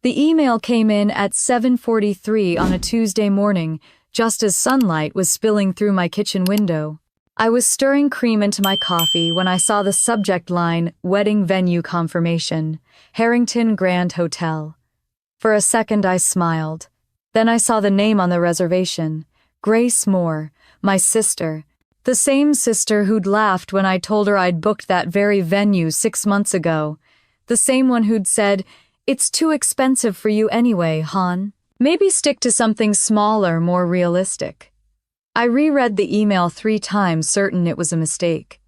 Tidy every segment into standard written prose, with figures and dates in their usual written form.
The email came in at 7:43 on a Tuesday morning, just as sunlight was spilling through my kitchen window. I was stirring cream into my coffee when I saw the subject line, Wedding Venue Confirmation, Harrington Grand Hotel. For a second I smiled. Then I saw the name on the reservation, Grace Moore, my sister. The same sister who'd laughed when I told her I'd booked that very venue 6 months ago. The same one who'd said, "It's too expensive for you anyway, hon. Maybe stick to something smaller, more realistic." I reread the email 3 times, certain it was a mistake.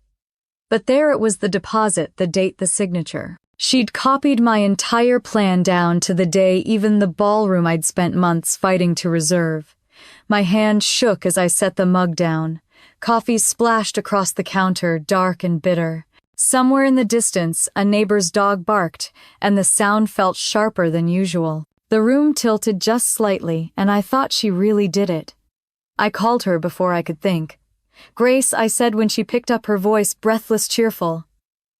But there it was, the deposit, the date, the signature. She'd copied my entire plan down to the day, even the ballroom I'd spent months fighting to reserve. My hand shook as I set the mug down. Coffee splashed across the counter, dark and bitter. Somewhere in the distance, a neighbor's dog barked, and the sound felt sharper than usual. The room tilted just slightly, and I thought she really did it. I called her before I could think. "Grace," I said when she picked up, her voice breathless, cheerful.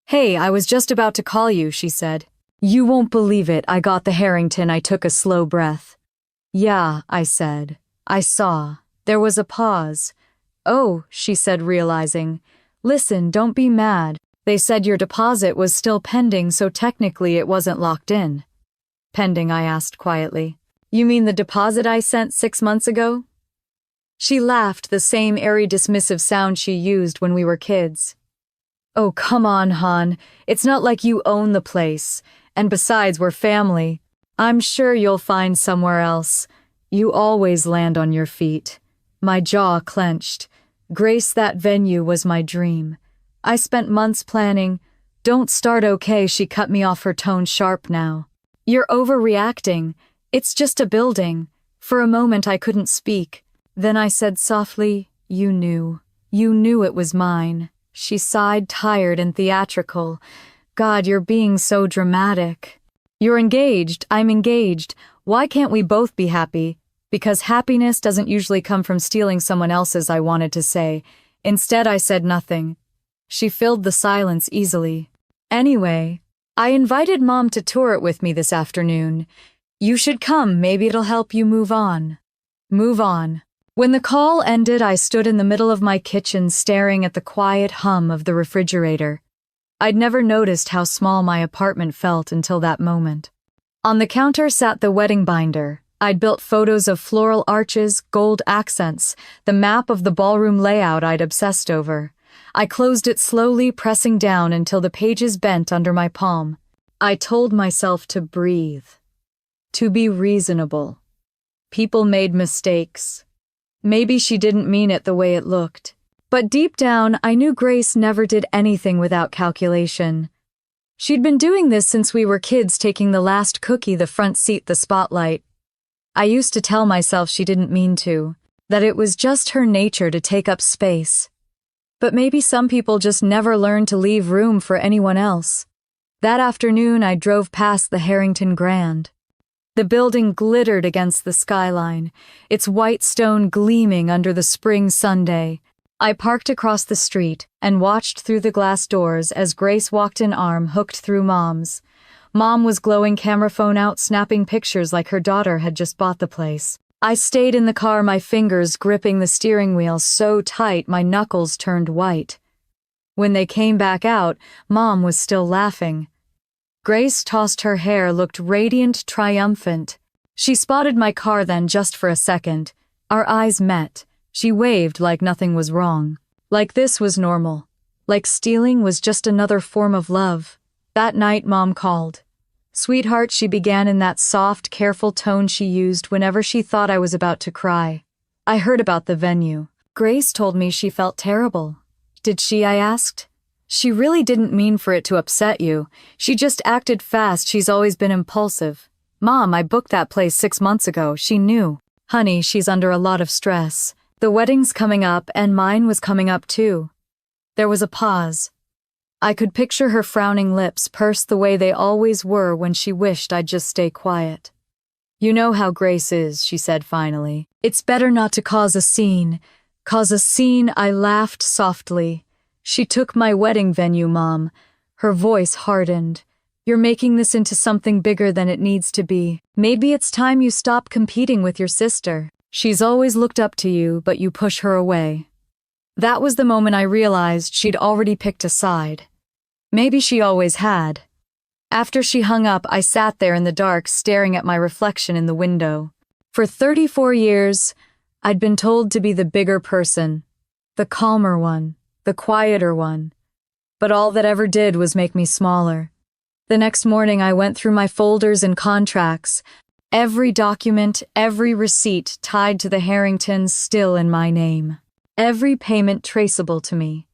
"Hey, I was just about to call you," she said. "You won't believe it, I got the Harrington." I took a slow breath. "Yeah," I said. "I saw." There was a pause. "Oh," she said, realizing. "Listen, don't be mad. They said your deposit was still pending, so technically it wasn't locked in." "Pending?" I asked quietly. "You mean the deposit I sent 6 months ago?" She laughed, the same airy dismissive sound she used when we were kids. "Oh, come on, hon. It's not like you own the place. And besides, we're family. I'm sure you'll find somewhere else. You always land on your feet." My jaw clenched. Grace, that venue was my dream. I spent months planning. "Don't start, okay?" She cut me off, her tone sharp now. "You're overreacting. It's just a building." For a moment I couldn't speak. Then I said softly, "You knew. You knew it was mine." She sighed, tired and theatrical. "God, you're being so dramatic." "You're engaged. I'm engaged. Why can't we both be happy?" "Because happiness doesn't usually come from stealing someone else's," I wanted to say. Instead, I said nothing. She filled the silence easily. "Anyway, I invited Mom to tour it with me this afternoon. You should come, maybe it'll help you move on." Move on. When the call ended, I stood in the middle of my kitchen staring at the quiet hum of the refrigerator. I'd never noticed how small my apartment felt until that moment. On the counter sat the wedding binder. I'd built photos of floral arches, gold accents, the map of the ballroom layout I'd obsessed over. I closed it slowly, pressing down until the pages bent under my palm. I told myself to breathe, to be reasonable. People made mistakes. Maybe she didn't mean it the way it looked. But deep down, I knew Grace never did anything without calculation. She'd been doing this since we were kids, taking the last cookie, the front seat, the spotlight. I used to tell myself she didn't mean to, that it was just her nature to take up space. But maybe some people just never learn to leave room for anyone else. That afternoon, I drove past the Harrington Grand. The building glittered against the skyline, its white stone gleaming under the spring Sunday. I parked across the street and watched through the glass doors as Grace walked an arm hooked through Mom's. Mom was glowing, camera phone out, snapping pictures like her daughter had just bought the place. I stayed in the car, my fingers gripping the steering wheel so tight my knuckles turned white. When they came back out, Mom was still laughing. Grace tossed her hair, looked radiant, triumphant. She spotted my car then, just for a second. Our eyes met. She waved like nothing was wrong. Like this was normal. Like stealing was just another form of love. That night, Mom called. "Sweetheart," she began in that soft, careful tone she used whenever she thought I was about to cry. "I heard about the venue. Grace told me she felt terrible." "Did she?" I asked. "She really didn't mean for it to upset you. She just acted fast. She's always been impulsive." "Mom, I booked that place 6 months ago. She knew." "Honey, she's under a lot of stress. The wedding's coming up, and mine was coming up too." There was a pause. I could picture her frowning lips, pursed the way they always were when she wished I'd just stay quiet. "You know how Grace is," she said finally. "It's better not to cause a scene." "Cause a scene?" I laughed softly. "She took my wedding venue, Mom." Her voice hardened. You're making this into something bigger than it needs to be. Maybe it's time you stop competing with your sister. She's always looked up to you, but you push her away. That was the moment I realized she'd already picked a side. Maybe she always had. After she hung up, I sat there in the dark staring at my reflection in the window. For 34 years, I'd been told to be the bigger person, the calmer one, the quieter one. But all that ever did was make me smaller. The next morning, I went through my folders and contracts. Every document, every receipt tied to the Harringtons still in my name. Every payment traceable to me.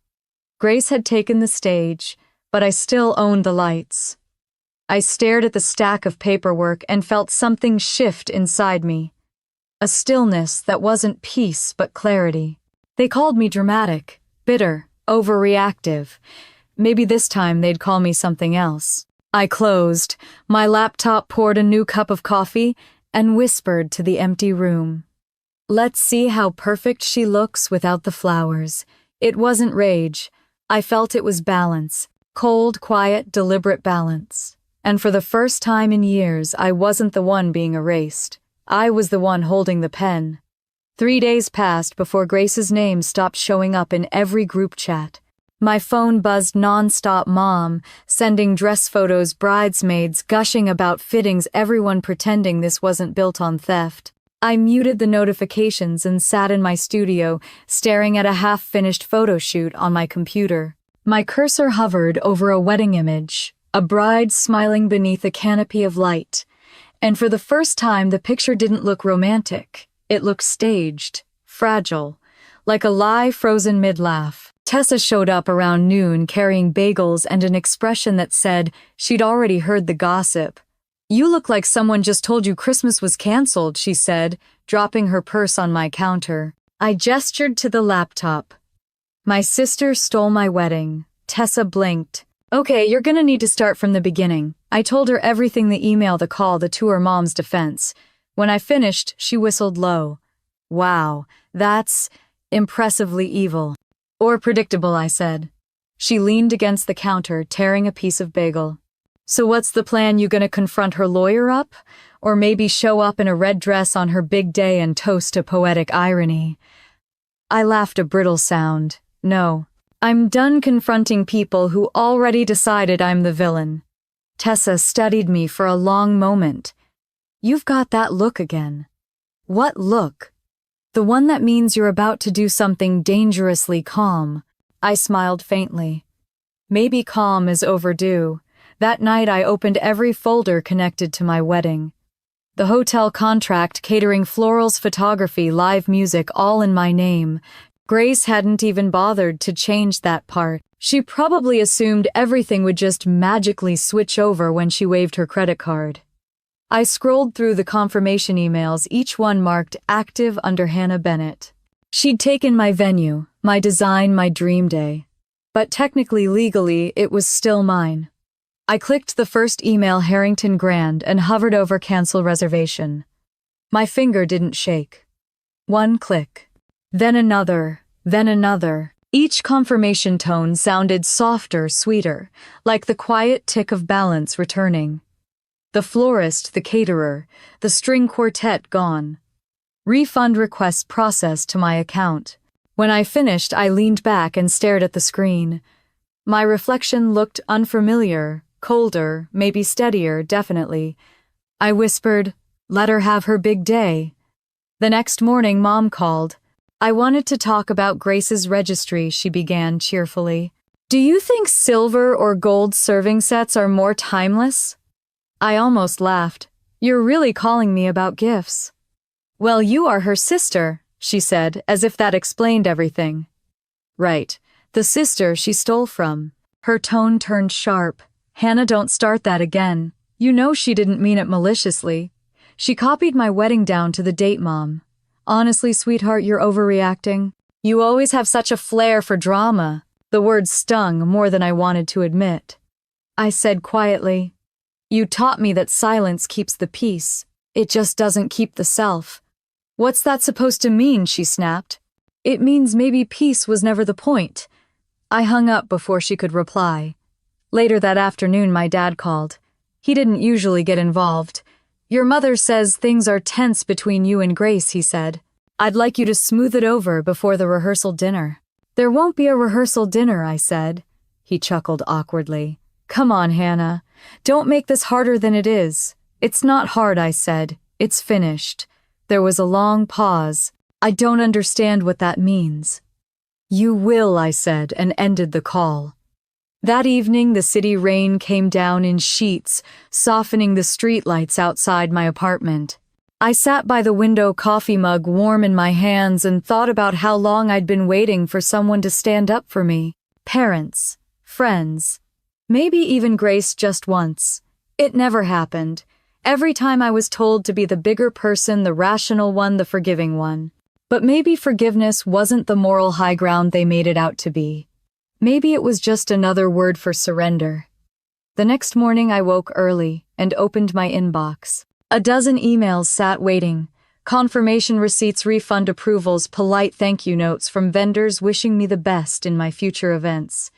Grace had taken the stage, but I still owned the lights. I stared at the stack of paperwork and felt something shift inside me. A stillness that wasn't peace but clarity. They called me dramatic, bitter, overreactive. Maybe this time they'd call me something else. I closed, my laptop poured a new cup of coffee, and whispered to the empty room. Let's see how perfect she looks without the flowers. It wasn't rage. I felt it was balance. Cold, quiet, deliberate balance. And for the first time in years, I wasn't the one being erased. I was the one holding the pen. 3 days passed before Grace's name stopped showing up in every group chat. My phone buzzed nonstop, mom, sending dress photos, bridesmaids, gushing about fittings, everyone pretending this wasn't built on theft. I muted the notifications and sat in my studio, staring at a half-finished photo shoot on my computer. My cursor hovered over a wedding image, a bride smiling beneath a canopy of light. And for the first time, the picture didn't look romantic. It looked staged, fragile, like a lie frozen mid-laugh. Tessa showed up around noon carrying bagels and an expression that said she'd already heard the gossip. You look like someone just told you Christmas was canceled, she said, dropping her purse on my counter. I gestured to the laptop. My sister stole my wedding. Tessa blinked. Okay, you're gonna need to start from the beginning. I told her everything, the email, the call, the to her mom's defense. When I finished, she whistled low. Wow, that's impressively evil. Or predictable, I said. She leaned against the counter, tearing a piece of bagel. So what's the plan? You gonna confront her lawyer up? Or maybe show up in a red dress on her big day and toast to poetic irony? I laughed, a brittle sound. No. I'm done confronting people who already decided I'm the villain. Tessa studied me for a long moment. You've got that look again. What look? The one that means you're about to do something dangerously calm. I smiled faintly. Maybe calm is overdue. That night I opened every folder connected to my wedding. The hotel contract, catering, florals, photography, live music, all in my name. Grace hadn't even bothered to change that part. She probably assumed everything would just magically switch over when she waved her credit card. I scrolled through the confirmation emails, each one marked active under Hannah Bennett. She'd taken my venue, my design, my dream day. But technically, legally, it was still mine. I clicked the first email, Harrington Grand, and hovered over cancel reservation. My finger didn't shake. One click. Then another, then another. Each confirmation tone sounded softer, sweeter, like the quiet tick of balance returning. The florist, the caterer, the string quartet gone. Refund request processed to my account. When I finished, I leaned back and stared at the screen. My reflection looked unfamiliar, colder, maybe steadier, definitely. I whispered, let her have her big day. The next morning, Mom called. I wanted to talk about Grace's registry, she began cheerfully. Do you think silver or gold serving sets are more timeless? I almost laughed. You're really calling me about gifts. Well, you are her sister, she said, as if that explained everything. Right, the sister she stole from. Her tone turned sharp. Hannah, don't start that again. You know she didn't mean it maliciously. She copied my wedding down to the date, Mom. Honestly, sweetheart, you're overreacting. You always have such a flair for drama. The words stung more than I wanted to admit. I said quietly, you taught me that silence keeps the peace. It just doesn't keep the self. What's that supposed to mean? She snapped. It means maybe peace was never the point. I hung up before she could reply. Later that afternoon, my dad called. He didn't usually get involved. "Your mother says things are tense between you and Grace," he said. "I'd like you to smooth it over before the rehearsal dinner." "There won't be a rehearsal dinner," I said. He chuckled awkwardly. "Come on, Hannah. Don't make this harder than it is." "It's not hard," I said. "It's finished." There was a long pause. "I don't understand what that means." "You will," I said, and ended the call. That evening, the city rain came down in sheets, softening the streetlights outside my apartment. I sat by the window, coffee mug warm in my hands, and thought about how long I'd been waiting for someone to stand up for me. Parents, friends, maybe even Grace just once. It never happened. Every time I was told to be the bigger person, the rational one, the forgiving one. But maybe forgiveness wasn't the moral high ground they made it out to be. Maybe it was just another word for surrender. The next morning I woke early and opened my inbox. A dozen emails sat waiting. Confirmation receipts, refund approvals, polite thank you notes from vendors wishing me the best in my future events.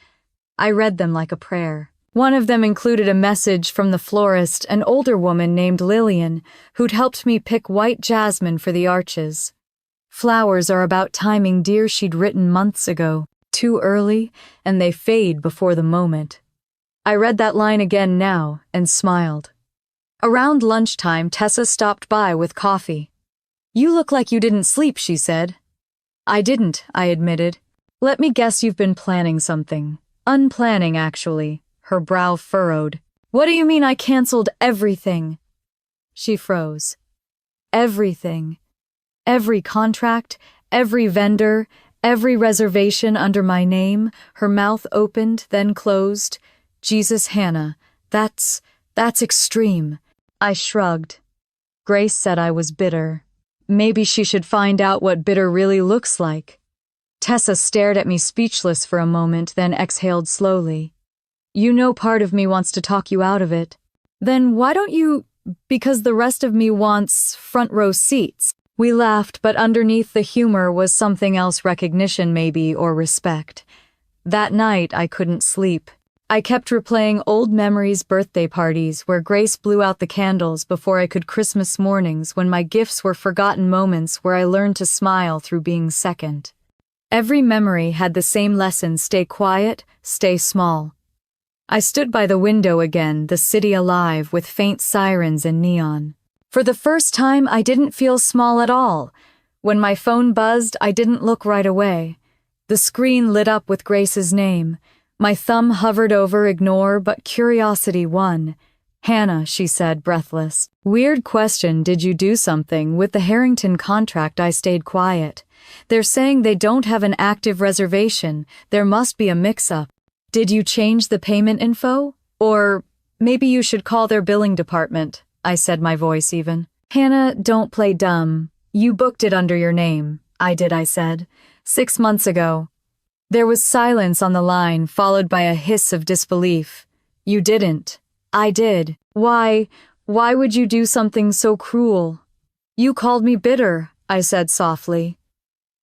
I read them like a prayer. One of them included a message from the florist, an older woman named Lillian, who'd helped me pick white jasmine for the arches. "Flowers are about timing, dear," she'd written months ago. "Too early, and they fade before the moment." I read that line again now and smiled. Around lunchtime, Tessa stopped by with coffee. "You look like you didn't sleep," she said. "I didn't," I admitted. "Let me guess, you've been planning something." "Unplanning, actually." Her brow furrowed. "What do you mean I canceled everything?" She froze. "Everything. Every contract, every vendor, every reservation under my name." Her mouth opened, then closed. "Jesus, Hannah, that's extreme." I shrugged. Grace said I was bitter. Maybe she should find out what bitter really looks like. Tessa stared at me speechless for a moment, then exhaled slowly. "You know part of me wants to talk you out of it." "Then why don't you—" "Because the rest of me wants front row seats." We laughed, but underneath the humor was something else, recognition maybe, or respect. That night I couldn't sleep. I kept replaying old memories, birthday parties where Grace blew out the candles before I could, Christmas mornings when my gifts were forgotten, moments where I learned to smile through being second. Every memory had the same lesson: stay quiet, stay small. I stood by the window again, the city alive with faint sirens and neon. For the first time, I didn't feel small at all. When my phone buzzed, I didn't look right away. The screen lit up with Grace's name. My thumb hovered over ignore, but curiosity won. "Hannah," she said, breathless. "Weird question, did you do something? With the Harrington contract, I stayed quiet. They're saying they don't have an active reservation. There must be a mix-up. Did you change the payment info? Or maybe you should call their billing department," I said, my voice even. "Hannah, don't play dumb. You booked it under your name." "I did," I said. 6 months ago." There was silence on the line, followed by a hiss of disbelief. "You didn't." "I did." Why would you do something so cruel?" "You called me bitter," I said softly.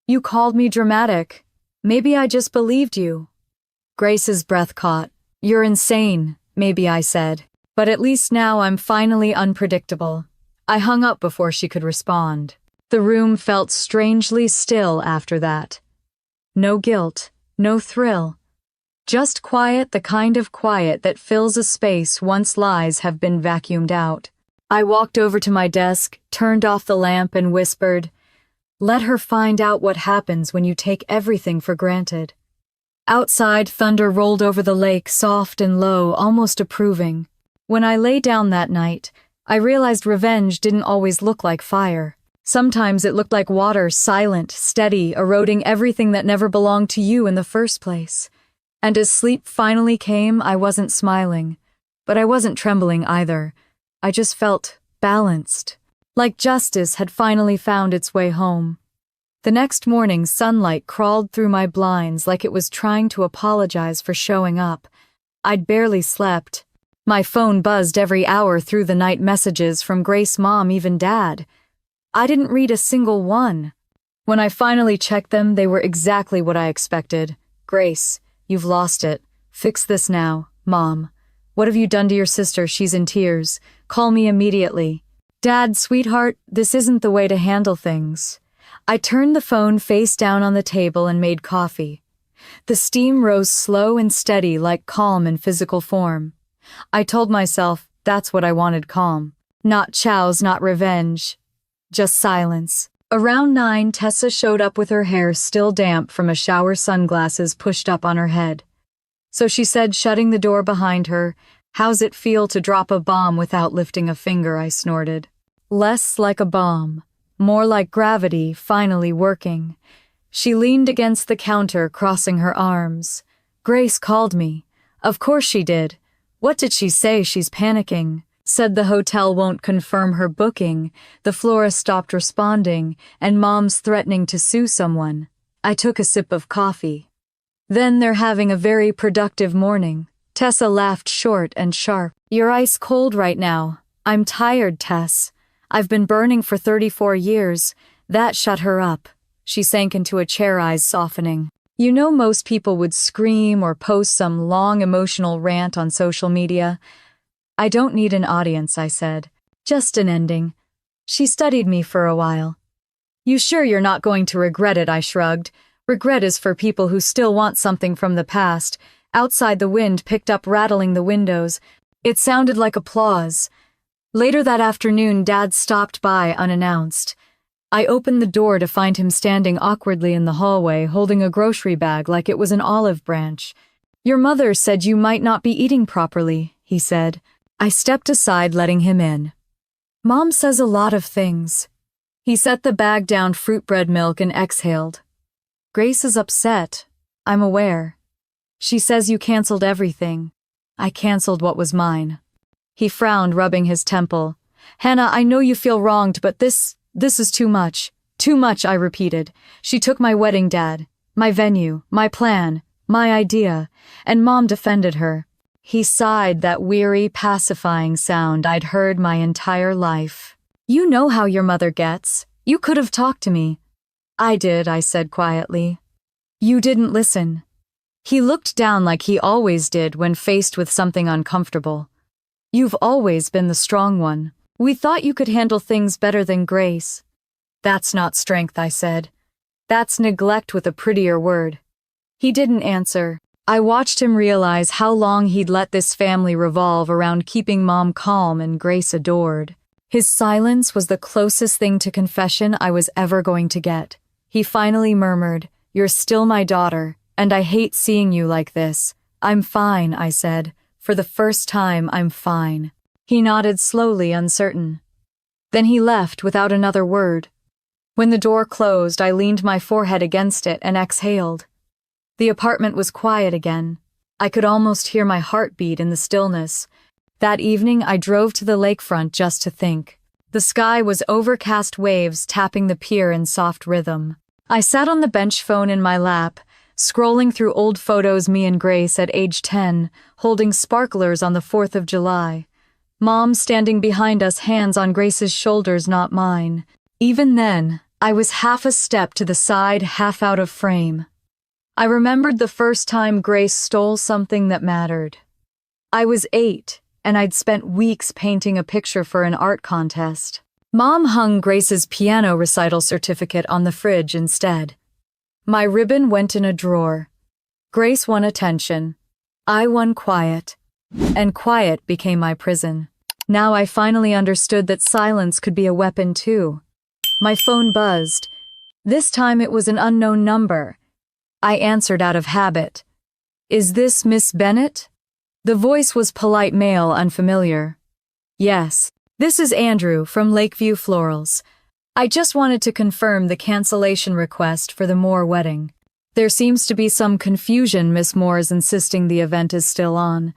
"You called me dramatic. Maybe I just believed you." Grace's breath caught. "You're insane," maybe I said. But at least now I'm finally unpredictable. I hung up before she could respond. The room felt strangely still after that. No guilt, no thrill. Just quiet, the kind of quiet that fills a space once lies have been vacuumed out. I walked over to my desk, turned off the lamp, and whispered, "Let her find out what happens when you take everything for granted." Outside, thunder rolled over the lake, soft and low, almost approving. When I lay down that night, I realized revenge didn't always look like fire. Sometimes it looked like water, silent, steady, eroding everything that never belonged to you in the first place. And as sleep finally came, I wasn't smiling. But I wasn't trembling either. I just felt balanced. Like justice had finally found its way home. The next morning, sunlight crawled through my blinds like it was trying to apologize for showing up. I'd barely slept. My phone buzzed every hour through the night, messages from Grace, Mom, even Dad. I didn't read a single one. When I finally checked them, they were exactly what I expected. "Grace, you've lost it. Fix this now. Mom, what have you done to your sister? She's in tears. Call me immediately. Dad, sweetheart, this isn't the way to handle things. I turned the phone face down on the table and made coffee. The steam rose slow and steady like calm in physical form. I told myself that's what I wanted, calm. Not chows, not revenge. Just silence. Around 9, Tessa showed up with her hair still damp from a shower, sunglasses pushed up on her head. So she said, shutting the door behind her, "How's it feel to drop a bomb without lifting a finger?" I snorted. Less like a bomb, more like gravity finally working. She leaned against the counter, crossing her arms. Grace called me. Of course she did. What did she say? She's panicking. Said the hotel won't confirm her booking, the florist stopped responding, and Mom's threatening to sue someone. I took a sip of coffee. Then they're having a very productive morning. Tessa laughed short and sharp. You're ice cold right now. I'm tired, Tess. I've been burning for 34 years. That shut her up. She sank into a chair, eyes softening. You know, most people would scream or post some long emotional rant on social media. I don't need an audience, I said. Just an ending. She studied me for a while. You sure you're not going to regret it? I shrugged. Regret is for people who still want something from the past. Outside, the wind picked up, rattling the windows. It sounded like applause. Later that afternoon, Dad stopped by unannounced. I opened the door to find him standing awkwardly in the hallway, holding a grocery bag like it was an olive branch. Your mother said you might not be eating properly, he said. I stepped aside, letting him in. Mom says a lot of things. He set the bag down, fruit bread milk, and exhaled. Grace is upset. I'm aware. She says you canceled everything. I canceled what was mine. He frowned, rubbing his temple. Hannah, I know you feel wronged, but this is too much. Too much, I repeated. She took my wedding, Dad. My venue, my plan, my idea, and Mom defended her. He sighed, that weary, pacifying sound I'd heard my entire life. You know how your mother gets. You could have talked to me. I did, I said quietly. You didn't listen. He looked down like he always did when faced with something uncomfortable. You've always been the strong one. We thought you could handle things better than Grace. That's not strength, I said. That's neglect with a prettier word. He didn't answer. I watched him realize how long he'd let this family revolve around keeping Mom calm and Grace adored. His silence was the closest thing to confession I was ever going to get. He finally murmured, "You're still my daughter, and I hate seeing you like this." I'm fine, I said. For the first time, I'm fine. He nodded slowly, uncertain. Then he left without another word. When the door closed, I leaned my forehead against it and exhaled. The apartment was quiet again. I could almost hear my heartbeat in the stillness. That evening, I drove to the lakefront just to think. The sky was overcast, waves tapping the pier in soft rhythm. I sat on the bench, phone in my lap, scrolling through old photos, me and Grace at age 10, holding sparklers on the 4th of July. Mom standing behind us, hands on Grace's shoulders, not mine. Even then, I was half a step to the side, half out of frame. I remembered the first time Grace stole something that mattered. I was 8, and I'd spent weeks painting a picture for an art contest. Mom hung Grace's piano recital certificate on the fridge instead. My ribbon went in a drawer. Grace won attention. I won quiet. And quiet became my prison. Now I finally understood that silence could be a weapon too. My phone buzzed. This time it was an unknown number. I answered out of habit. Is this Miss Bennett? The voice was polite, male, unfamiliar. Yes, this is Andrew from Lakeview Florals. I just wanted to confirm the cancellation request for the Moore wedding. There seems to be some confusion. Miss Moore is insisting the event is still on.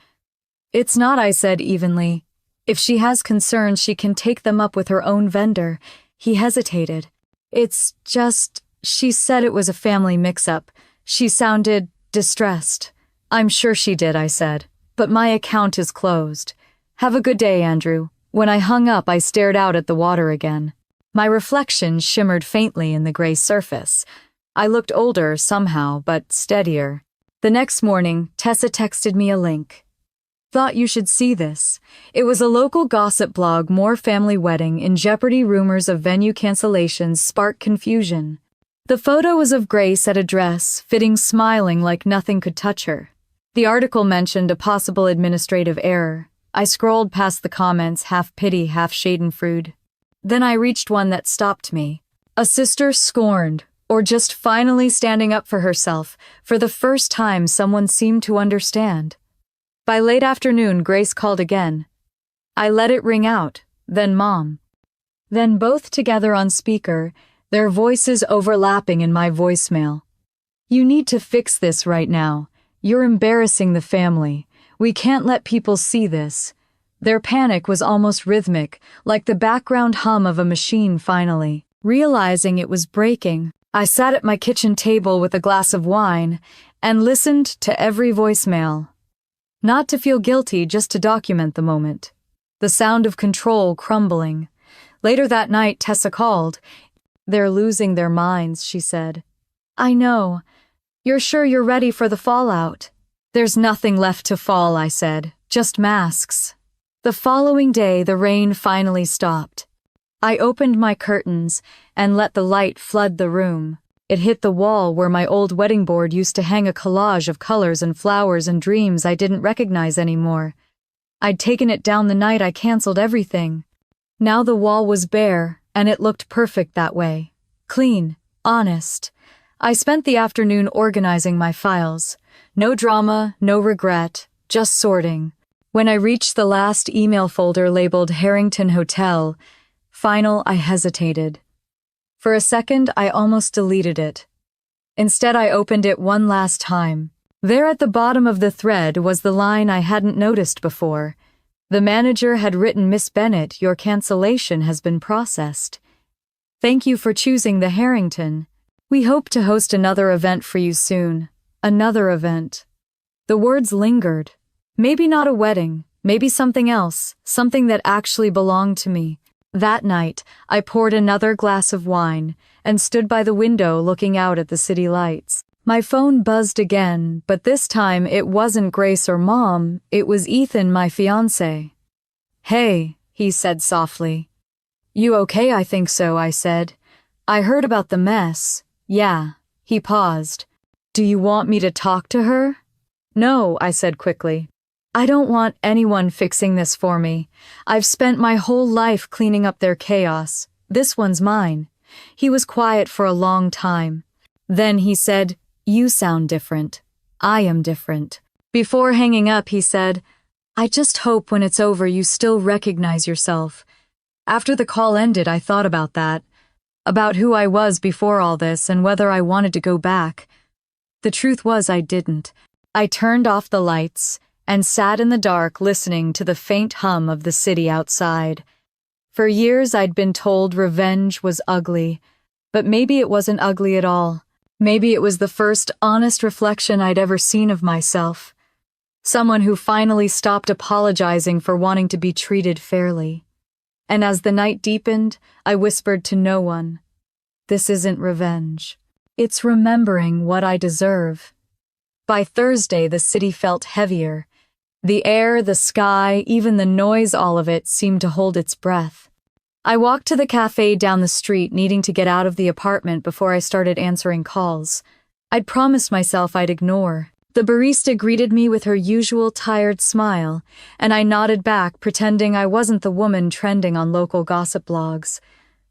It's not, I said evenly. If she has concerns, she can take them up with her own vendor. He hesitated. It's just, she said it was a family mix-up. She sounded distressed. I'm sure she did, I said. But my account is closed. Have a good day, Andrew. When I hung up, I stared out at the water again. My reflection shimmered faintly in the gray surface. I looked older somehow, but steadier. The next morning, Tessa texted me a link. Thought you should see this. It was a local gossip blog, more family wedding in jeopardy, rumors of venue cancellations spark confusion. The photo was of Grace at a dress, fitting, smiling like nothing could touch her. The article mentioned a possible administrative error. I scrolled past the comments, half pity, half schadenfreude. Then I reached one that stopped me. A sister scorned, or just finally standing up for herself. For the first time, someone seemed to understand. By late afternoon, Grace called again. I let it ring out, then Mom. Then both together on speaker, their voices overlapping in my voicemail. You need to fix this right now. You're embarrassing the family. We can't let people see this. Their panic was almost rhythmic, like the background hum of a machine finally. Realizing it was breaking, I sat at my kitchen table with a glass of wine and listened to every voicemail. Not to feel guilty, just to document the moment. The sound of control crumbling. Later that night, Tessa called. They're losing their minds, she said. I know. You're sure you're ready for the fallout? There's nothing left to fall, I said. Just masks. The following day, the rain finally stopped. I opened my curtains and let the light flood the room. It hit the wall where my old wedding board used to hang, a collage of colors and flowers and dreams I didn't recognize anymore. I'd taken it down the night I canceled everything. Now the wall was bare, and it looked perfect that way. Clean, honest. I spent the afternoon organizing my files. No drama, no regret, just sorting. When I reached the last email folder labeled Harrington Hotel, final, I hesitated. For a second, I almost deleted it. Instead, I opened it one last time. There at the bottom of the thread was the line I hadn't noticed before. The manager had written, Miss Bennett, your cancellation has been processed. Thank you for choosing the Harrington. We hope to host another event for you soon. Another event. The words lingered. Maybe not a wedding, maybe something else, something that actually belonged to me. That night, I poured another glass of wine and stood by the window looking out at the city lights. My phone buzzed again, but this time it wasn't Grace or Mom, it was Ethan, my fiancé. Hey, he said softly. You okay? I think so, I said. I heard about the mess. Yeah. He paused. Do you want me to talk to her? No, I said quickly. I don't want anyone fixing this for me. I've spent my whole life cleaning up their chaos. This one's mine. He was quiet for a long time. Then he said, You sound different. I am different. Before hanging up, he said, I just hope when it's over you still recognize yourself. After the call ended, I thought about that. About who I was before all this and whether I wanted to go back. The truth was I didn't. I turned off the lights and sat in the dark listening to the faint hum of the city outside. For years I'd been told revenge was ugly, but maybe it wasn't ugly at all. Maybe it was the first honest reflection I'd ever seen of myself. Someone who finally stopped apologizing for wanting to be treated fairly. And as the night deepened, I whispered to no one, This isn't revenge. It's remembering what I deserve. By Thursday, the city felt heavier. The air, the sky, even the noise, all of it seemed to hold its breath. I walked to the cafe down the street, needing to get out of the apartment before I started answering calls. I'd promised myself I'd ignore. The barista greeted me with her usual tired smile, and I nodded back, pretending I wasn't the woman trending on local gossip blogs.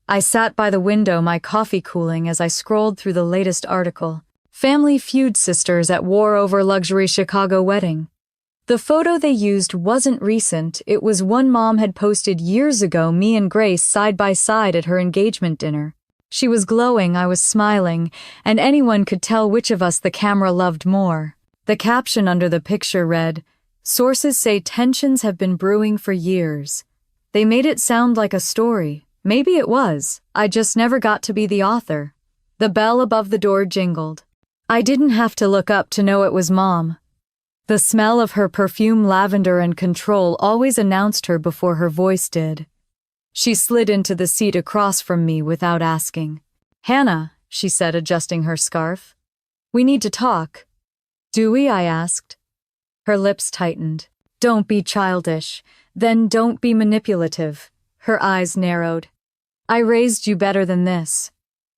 I sat by the window, my coffee cooling, as I scrolled through the latest article. Family Feud sisters at war over luxury Chicago wedding. The photo they used wasn't recent, it was one Mom had posted years ago, me and Grace side by side at her engagement dinner. She was glowing, I was smiling, and anyone could tell which of us the camera loved more. The caption under the picture read, Sources say tensions have been brewing for years. They made it sound like a story. Maybe it was. I just never got to be the author. The bell above the door jingled. I didn't have to look up to know it was Mom. The smell of her perfume, lavender and control, always announced her before her voice did. She slid into the seat across from me without asking. Hannah, she said, adjusting her scarf. We need to talk. Do we? I asked. Her lips tightened. Don't be childish. Then don't be manipulative. Her eyes narrowed. I raised you better than this.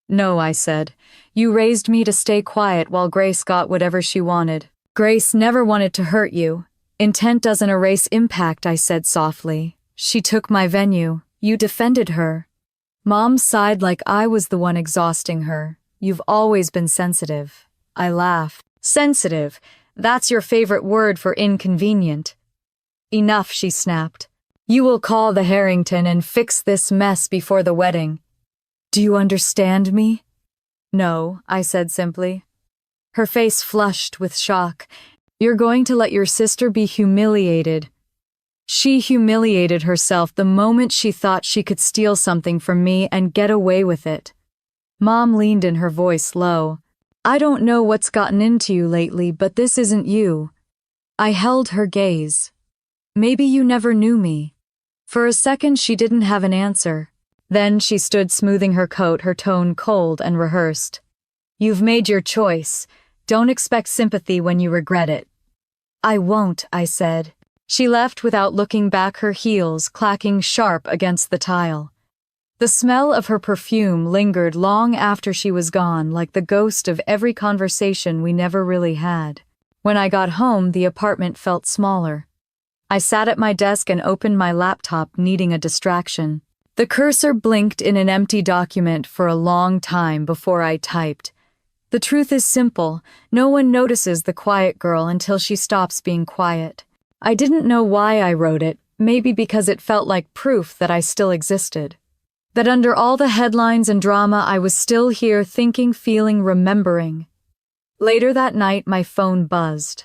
No, I said. You raised me to stay quiet while Grace got whatever she wanted. Grace never wanted to hurt you. Intent doesn't erase impact, I said softly. She took my venue. You defended her. Mom sighed like I was the one exhausting her. You've always been sensitive. I laughed. Sensitive? That's your favorite word for inconvenient. Enough, she snapped. You will call the Harrington and fix this mess before the wedding. Do you understand me? No, I said simply. Her face flushed with shock. You're going to let your sister be humiliated. She humiliated herself the moment she thought she could steal something from me and get away with it. Mom leaned in, her voice low. I don't know what's gotten into you lately, but this isn't you. I held her gaze. Maybe you never knew me. For a second she didn't have an answer. Then she stood smoothing her coat, her tone cold and rehearsed. You've made your choice. Don't expect sympathy when you regret it. I won't, I said. She left without looking back, her heels clacking sharp against the tile. The smell of her perfume lingered long after she was gone, like the ghost of every conversation we never really had. When I got home, the apartment felt smaller. I sat at my desk and opened my laptop, needing a distraction. The cursor blinked in an empty document for a long time before I typed. The truth is simple. No one notices the quiet girl until she stops being quiet. I didn't know why I wrote it, maybe because it felt like proof that I still existed. That under all the headlines and drama, I was still here, thinking, feeling, remembering. Later that night, my phone buzzed.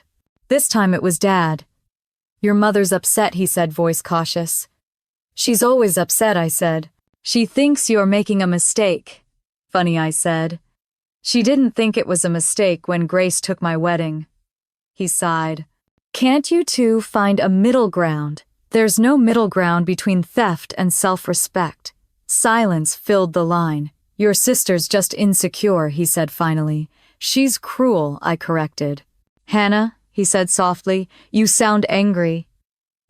This time it was Dad. Your mother's upset, he said, voice cautious. She's always upset, I said. She thinks you're making a mistake. Funny, I said. She didn't think it was a mistake when Grace took my wedding. He sighed. Can't you two find a middle ground? There's no middle ground between theft and self-respect. Silence filled the line. Your sister's just insecure, he said finally. She's cruel, I corrected. Hannah, he said softly, you sound angry.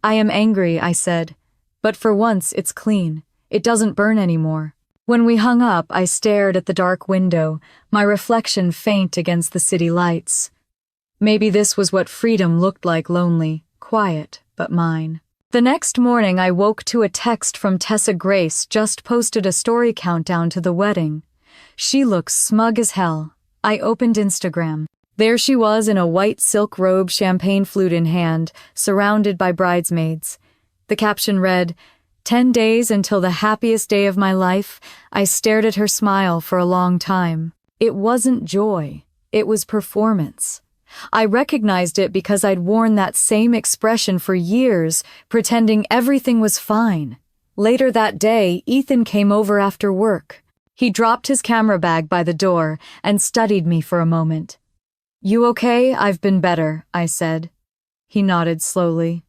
I am angry, I said. But for once, it's clean. It doesn't burn anymore. When we hung up, I stared at the dark window, my reflection faint against the city lights. Maybe this was what freedom looked like, lonely, quiet, but mine. The next morning, I woke to a text from Tessa. Grace just posted a story countdown to the wedding. She looks smug as hell. I opened Instagram. There she was in a white silk robe, champagne flute in hand, surrounded by bridesmaids. The caption read, 10 days until the happiest day of my life. I stared at her smile for a long time. It wasn't joy. It was performance. I recognized it because I'd worn that same expression for years, pretending everything was fine. Later that day, Ethan came over after work. He dropped his camera bag by the door and studied me for a moment. You okay? I've been better, I said. He nodded slowly.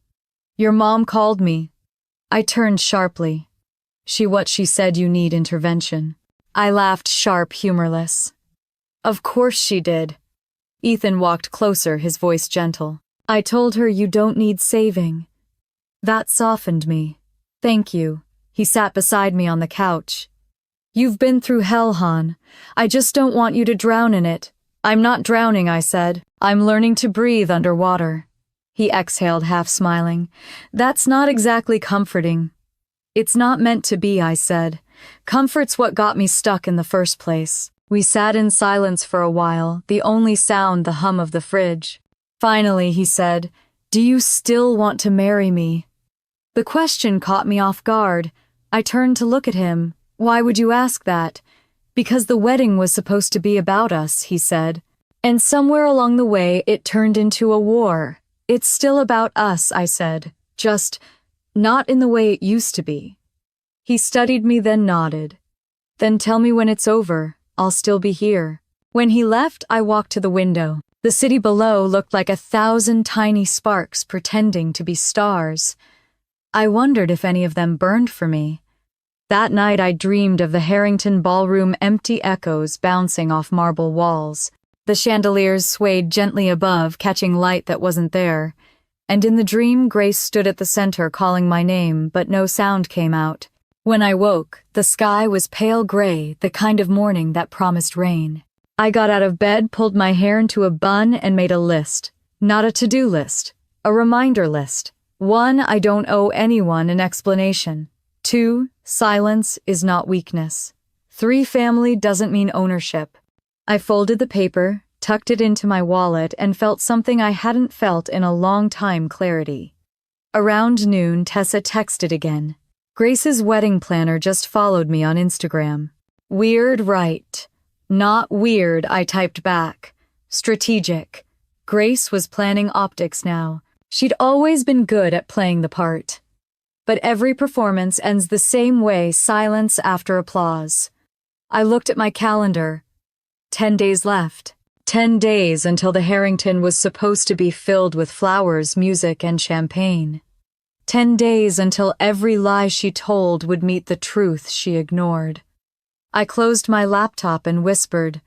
Your mom called me. I turned sharply. What she said you need intervention. I laughed sharp, humorless. Of course she did. Ethan walked closer, his voice gentle. I told her you don't need saving. That softened me. Thank you. He sat beside me on the couch. You've been through hell, Han. I just don't want you to drown in it. I'm not drowning, I said. I'm learning to breathe underwater. He exhaled, half smiling. That's not exactly comforting. It's not meant to be, I said. Comfort's what got me stuck in the first place. We sat in silence for a while, the only sound the hum of the fridge. Finally, he said, Do you still want to marry me? The question caught me off guard. I turned to look at him. Why would you ask that? Because the wedding was supposed to be about us, he said. And somewhere along the way, it turned into a war. It's still about us, I said. Just not in the way it used to be. He studied me, then nodded. Then tell me when it's over. I'll still be here. When he left, I walked to the window. The city below looked like 1,000 tiny sparks pretending to be stars. I wondered if any of them burned for me. That night I dreamed of the Harrington ballroom, empty echoes bouncing off marble walls. The chandeliers swayed gently above, catching light that wasn't there. And in the dream, Grace stood at the center calling my name, but no sound came out. When I woke, the sky was pale gray, the kind of morning that promised rain. I got out of bed, pulled my hair into a bun, and made a list. Not a to-do list, a reminder list. 1. I don't owe anyone an explanation. 2. Silence is not weakness. 3. Family doesn't mean ownership. I folded the paper, tucked it into my wallet, and felt something I hadn't felt in a long time: clarity. Around noon, Tessa texted again. Grace's wedding planner just followed me on Instagram. Weird, right? Not weird, I typed back. Strategic. Grace was planning optics now. She'd always been good at playing the part. But every performance ends the same way: silence after applause. I looked at my calendar. 10 days left. 10 days until the Harrington was supposed to be filled with flowers, music, and champagne. 10 days until every lie she told would meet the truth she ignored. I closed my laptop and whispered,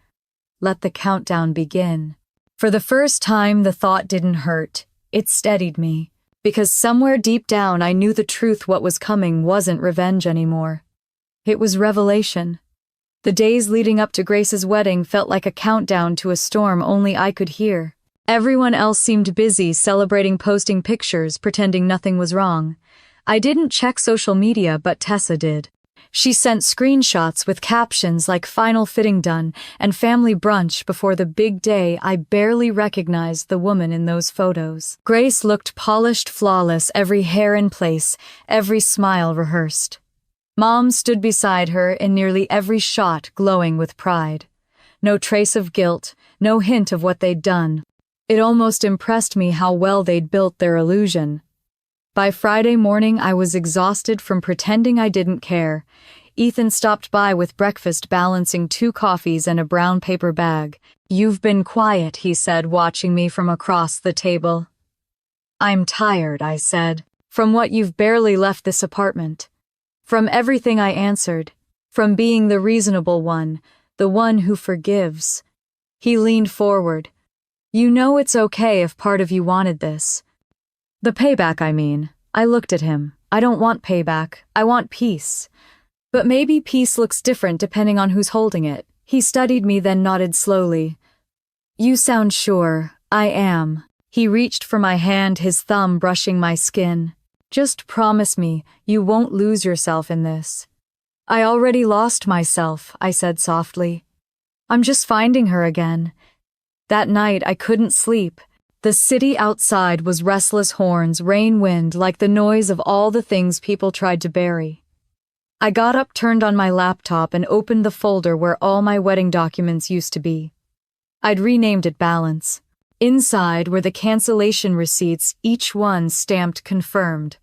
"Let the countdown begin." For the first time, the thought didn't hurt. It steadied me, because somewhere deep down I knew the truth. What was coming wasn't revenge anymore. It was revelation. The days leading up to Grace's wedding felt like a countdown to a storm only I could hear. Everyone else seemed busy, celebrating, posting pictures, pretending nothing was wrong. I didn't check social media, but Tessa did. She sent screenshots with captions like "final fitting done" and "family brunch" before the big day. I barely recognized the woman in those photos. Grace looked polished, flawless, every hair in place, every smile rehearsed. Mom stood beside her in nearly every shot, glowing with pride. No trace of guilt, no hint of what they'd done. It almost impressed me how well they'd built their illusion. By Friday morning, I was exhausted from pretending I didn't care. Ethan stopped by with breakfast, balancing 2 coffees and a brown paper bag. "You've been quiet," he said, watching me from across the table. "I'm tired," I said. "From what? You've barely left this apartment." "From everything," I answered. "From being the reasonable one, the one who forgives." He leaned forward. "You know it's okay if part of you wanted this." "The payback, I mean." I looked at him. "I don't want payback. I want peace. But maybe peace looks different depending on who's holding it." He studied me, then nodded slowly. "You sound sure." "I am." He reached for my hand, his thumb brushing my skin. "Just promise me you won't lose yourself in this." "I already lost myself," I said softly. "I'm just finding her again." That night I couldn't sleep. The city outside was restless horns, rain, wind, like the noise of all the things people tried to bury. I got up, turned on my laptop, and opened the folder where all my wedding documents used to be. I'd renamed it Balance. Inside were the cancellation receipts, each one stamped confirmed.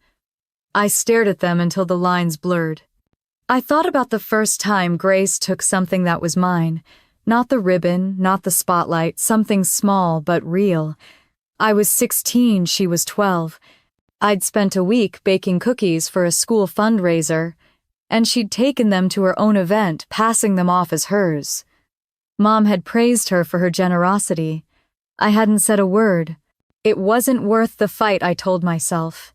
I stared at them until the lines blurred. I thought about the first time Grace took something that was mine. Not the ribbon, not the spotlight, something small but real. I was 16, she was 12. I'd spent a week baking cookies for a school fundraiser, and she'd taken them to her own event, passing them off as hers. Mom had praised her for her generosity. I hadn't said a word. It wasn't worth the fight, I told myself.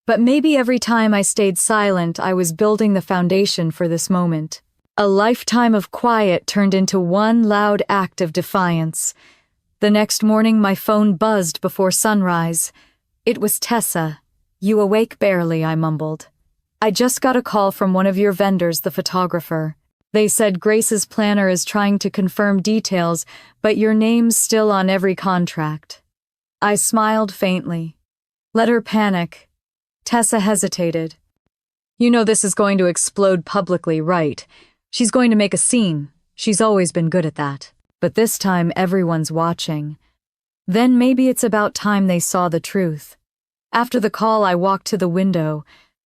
But maybe every time I stayed silent, I was building the foundation for this moment. A lifetime of quiet turned into one loud act of defiance. The next morning, my phone buzzed before sunrise. It was Tessa. "You awake?" "Barely," I mumbled. "I just got a call from one of your vendors, the photographer. They said Grace's planner is trying to confirm details, but your name's still on every contract." I smiled faintly. Let her panic. Tessa hesitated. "You know this is going to explode publicly, right? She's going to make a scene. She's always been good at that. But this time everyone's watching. Then maybe it's about time they saw the truth." After the call, I walked to the window.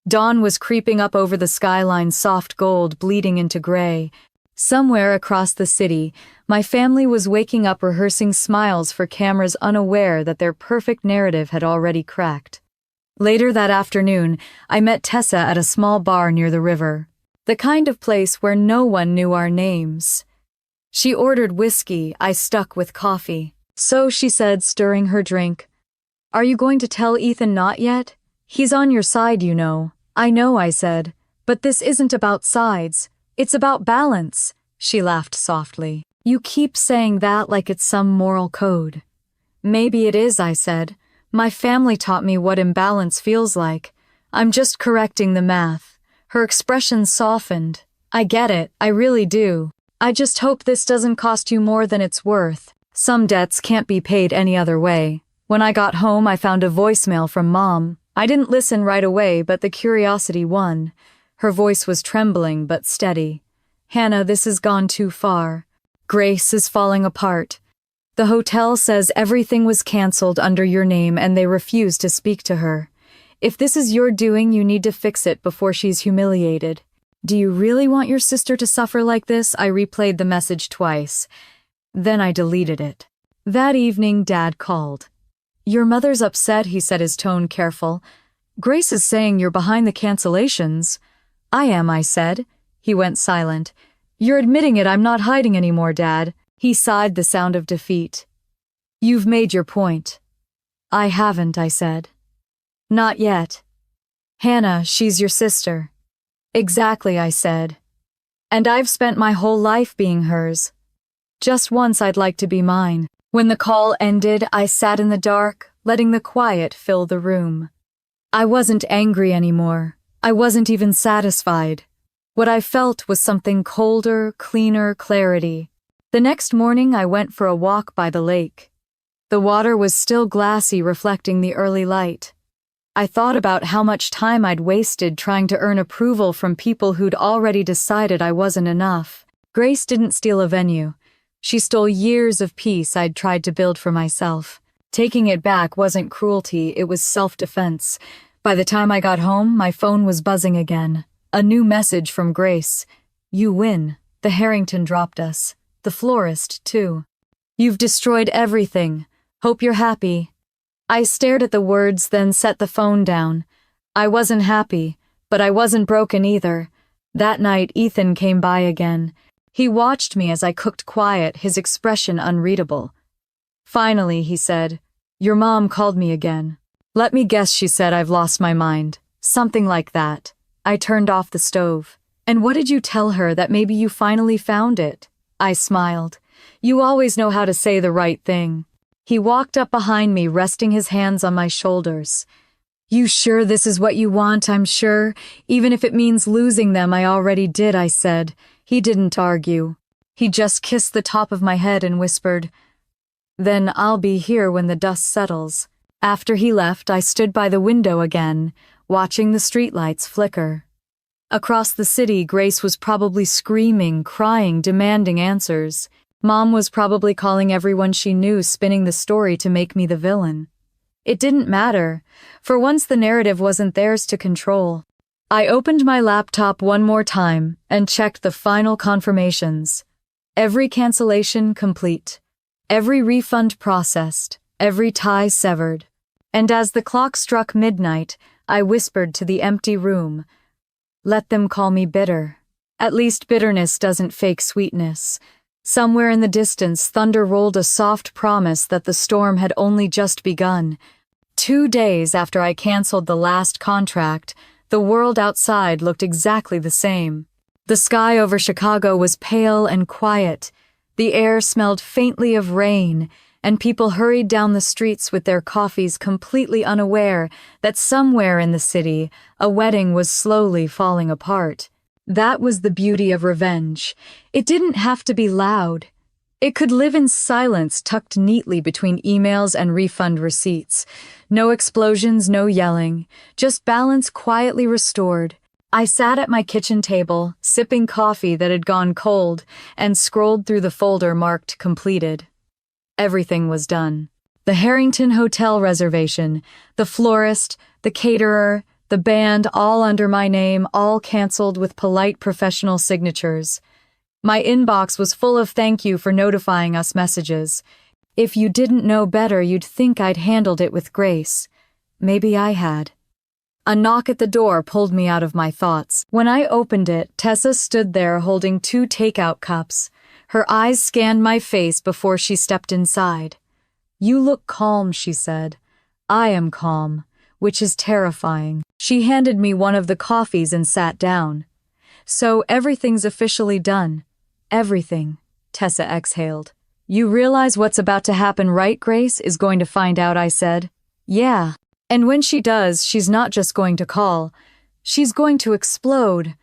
Dawn was creeping up over the skyline, soft gold bleeding into gray. Somewhere across the city, my family was waking up, rehearsing smiles for cameras, unaware that their perfect narrative had already cracked. Later that afternoon, I met Tessa at a small bar near the river. The kind of place where no one knew our names. She ordered whiskey, I stuck with coffee. "So," she said, stirring her drink, Are you going to tell Ethan not yet? He's on your side, you know. I know, I said. But this isn't about sides. It's about balance. She laughed softly. You keep saying that like it's some moral code. Maybe it is, I said. My family taught me what imbalance feels like. I'm just correcting the math. Her expression softened. I get it, I really do. I just hope this doesn't cost you more than it's worth. Some debts can't be paid any other way. When I got home, I found a voicemail from Mom. I didn't listen right away, but the curiosity won. Her voice was trembling but steady. Hannah, this has gone too far. Grace is falling apart. The hotel says everything was canceled under your name and they refuse to speak to her. If this is your doing, you need to fix it before she's humiliated. Do you really want your sister to suffer like this? I replayed the message twice. Then I deleted it. That evening, Dad called. Your mother's upset, he said, his tone careful. Grace is saying you're behind the cancellations. I am, I said. He went silent. You're admitting it, I'm not hiding anymore, Dad. He sighed, the sound of defeat. You've made your point. I haven't, I said. Not yet. Hannah, she's your sister. Exactly, I said. And I've spent my whole life being hers. Just once I'd like to be mine. When the call ended, I sat in the dark, letting the quiet fill the room. I wasn't angry anymore. I wasn't even satisfied. What I felt was something colder, cleaner clarity. The next morning, I went for a walk by the lake. The water was still glassy, reflecting the early light. I thought about how much time I'd wasted trying to earn approval from people who'd already decided I wasn't enough. Grace didn't steal a venue. She stole years of peace I'd tried to build for myself. Taking it back wasn't cruelty, it was self-defense. By the time I got home, my phone was buzzing again. A new message from Grace. You win. The Harrington dropped us. The florist, too. You've destroyed everything. Hope you're happy. I stared at the words, then set the phone down. I wasn't happy, but I wasn't broken either. That night, Ethan came by again. He watched me as I cooked quiet, his expression unreadable. Finally, he said, Your mom called me again. Let me guess, she said, I've lost my mind. Something like that. I turned off the stove. And what did you tell her, that maybe you finally found it? I smiled. You always know how to say the right thing. He walked up behind me, resting his hands on my shoulders. You sure this is what you want? I'm sure. Even if it means losing them, I already did, I said. He didn't argue. He just kissed the top of my head and whispered, Then I'll be here when the dust settles. After he left, I stood by the window again, watching the streetlights flicker. Across the city, Grace was probably screaming, crying, demanding answers. Mom was probably calling everyone she knew, spinning the story to make me the villain. It didn't matter. For once, the narrative wasn't theirs to control. I opened my laptop one more time and checked the final confirmations. Every cancellation complete. Every refund processed. Every tie severed. And as the clock struck midnight, I whispered to the empty room, Let them call me bitter. At least bitterness doesn't fake sweetness. Somewhere in the distance, thunder rolled a soft promise that the storm had only just begun. 2 days after I canceled the last contract, the world outside looked exactly the same. The sky over Chicago was pale and quiet. The air smelled faintly of rain, and people hurried down the streets with their coffees, completely unaware that somewhere in the city, a wedding was slowly falling apart. That was the beauty of revenge. It didn't have to be loud. It could live in silence, tucked neatly between emails and refund receipts. No explosions, no yelling, just balance quietly restored. I sat at my kitchen table, sipping coffee that had gone cold, and scrolled through the folder marked completed. Everything was done. The Harrington Hotel reservation, the florist, the caterer, the band, all under my name, all canceled with polite professional signatures. My inbox was full of thank you for notifying us messages. If you didn't know better, you'd think I'd handled it with grace. Maybe I had. A knock at the door pulled me out of my thoughts. When I opened it, Tessa stood there holding 2 takeout cups. Her eyes scanned my face before she stepped inside. You look calm, she said. I am calm, which is terrifying. She handed me one of the coffees and sat down. So everything's officially done. Everything, Tessa exhaled. You realize what's about to happen, right? Grace is going to find out, I said. Yeah. And when she does, she's not just going to call. She's going to explode.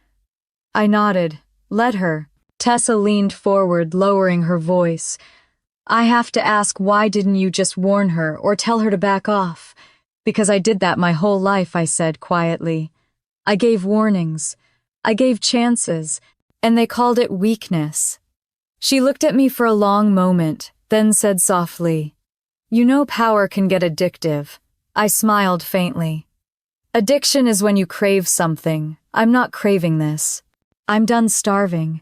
I nodded. Let her. Tessa leaned forward, lowering her voice. I have to ask, why didn't you just warn her or tell her to back off? Because I did that my whole life, I said quietly. I gave warnings. I gave chances, and they called it weakness. She looked at me for a long moment, then said softly, You know power can get addictive. I smiled faintly. Addiction is when you crave something. I'm not craving this. I'm done starving.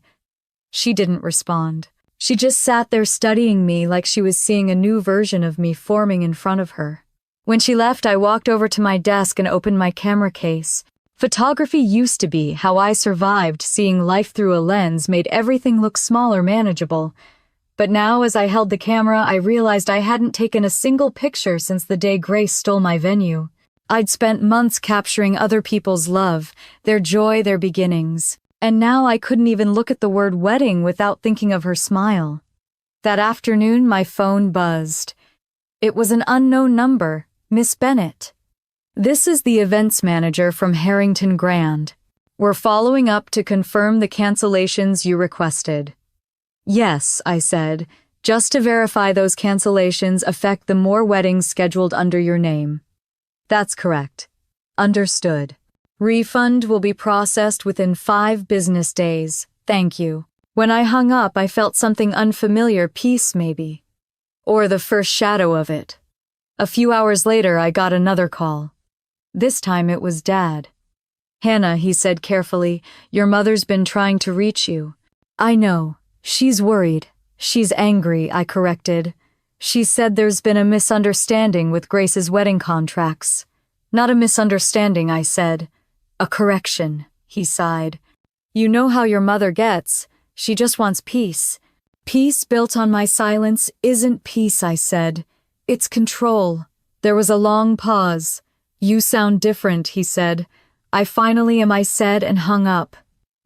She didn't respond. She just sat there studying me like she was seeing a new version of me forming in front of her. When she left, I walked over to my desk and opened my camera case. Photography used to be how I survived. Seeing life through a lens made everything look small or manageable. But now, as I held the camera, I realized I hadn't taken a single picture since the day Grace stole my venue. I'd spent months capturing other people's love, their joy, their beginnings. And now I couldn't even look at the word wedding without thinking of her smile. That afternoon, my phone buzzed. It was an unknown number, Miss Bennett. This is the events manager from Harrington Grand. We're following up to confirm the cancellations you requested. Yes, I said, just to verify those cancellations affect the more weddings scheduled under your name. That's correct. Understood. Refund will be processed within 5 business days. Thank you. When I hung up, I felt something unfamiliar, peace maybe. Or the first shadow of it. A few hours later, I got another call. This time it was Dad. Hannah, he said carefully, your mother's been trying to reach you. I know. She's worried. She's angry, I corrected. She said there's been a misunderstanding with Grace's wedding contracts. Not a misunderstanding, I said. A correction, he sighed. You know how your mother gets. She just wants peace. Peace built on my silence isn't peace, I said. It's control. There was a long pause. You sound different, he said. I said and hung up.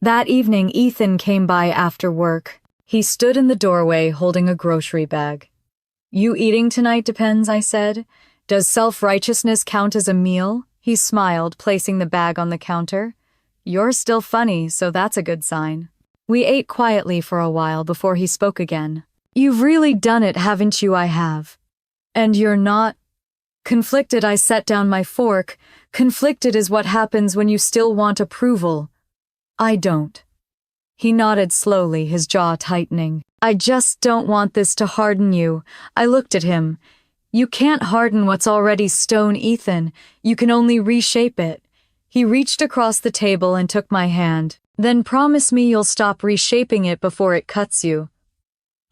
That evening, Ethan came by after work. He stood in the doorway holding a grocery bag. You eating tonight, Depends, I said. Does self-righteousness count as a meal? He smiled, placing the bag on the counter. You're still funny, so that's a good sign. We ate quietly for a while before he spoke again. You've really done it, haven't you? I have. And you're not? Conflicted, I set down my fork. Conflicted is what happens when you still want approval. I don't. He nodded slowly, his jaw tightening. I just don't want this to harden you. I looked at him. You can't harden what's already stone, Ethan. You can only reshape it. He reached across the table and took my hand. Then promise me you'll stop reshaping it before it cuts you.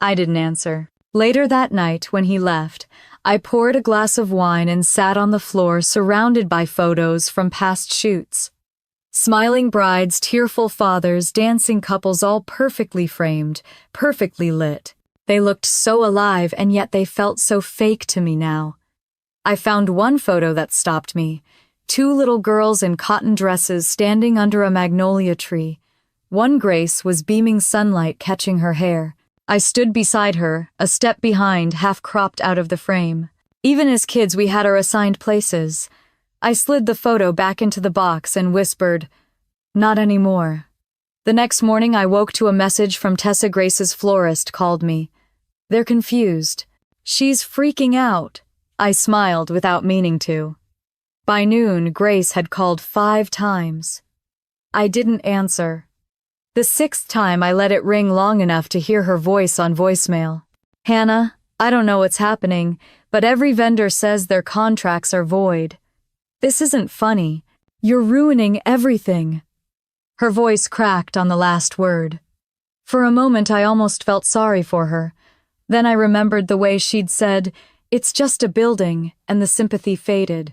I didn't answer. Later that night, when he left, I poured a glass of wine and sat on the floor surrounded by photos from past shoots. Smiling brides, tearful fathers, dancing couples, all perfectly framed, perfectly lit. They looked so alive, and yet they felt so fake to me now. I found one photo that stopped me. 2 little girls in cotton dresses standing under a magnolia tree. One Grace was beaming sunlight catching her hair. I stood beside her, a step behind, half cropped out of the frame. Even as kids, we had our assigned places. I slid the photo back into the box and whispered, Not anymore. The next morning, I woke to a message from Tessa. Grace's florist called me. They're confused. She's freaking out. I smiled without meaning to. By noon, Grace had called 5 times. I didn't answer. The 6th time, I let it ring long enough to hear her voice on voicemail. Hannah, I don't know what's happening, but every vendor says their contracts are void. This isn't funny. You're ruining everything. Her voice cracked on the last word. For a moment, I almost felt sorry for her. Then I remembered the way she'd said, It's just a building, and the sympathy faded.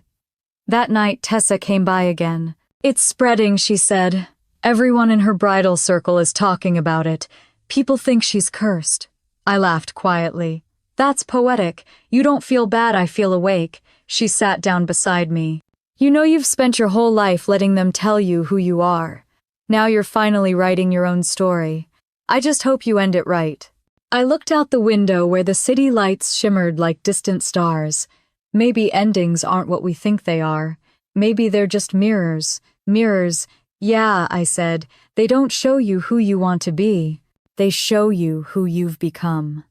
That night, Tessa came by again. It's spreading, she said. Everyone in her bridal circle is talking about it. People think she's cursed. I laughed quietly. That's poetic. You don't feel bad, I feel awake. She sat down beside me. You know you've spent your whole life letting them tell you who you are. Now you're finally writing your own story. I just hope you end it right. I looked out the window where the city lights shimmered like distant stars. Maybe endings aren't what we think they are. Maybe they're just mirrors. Mirrors. Yeah, I said. They don't show you who you want to be. They show you who you've become.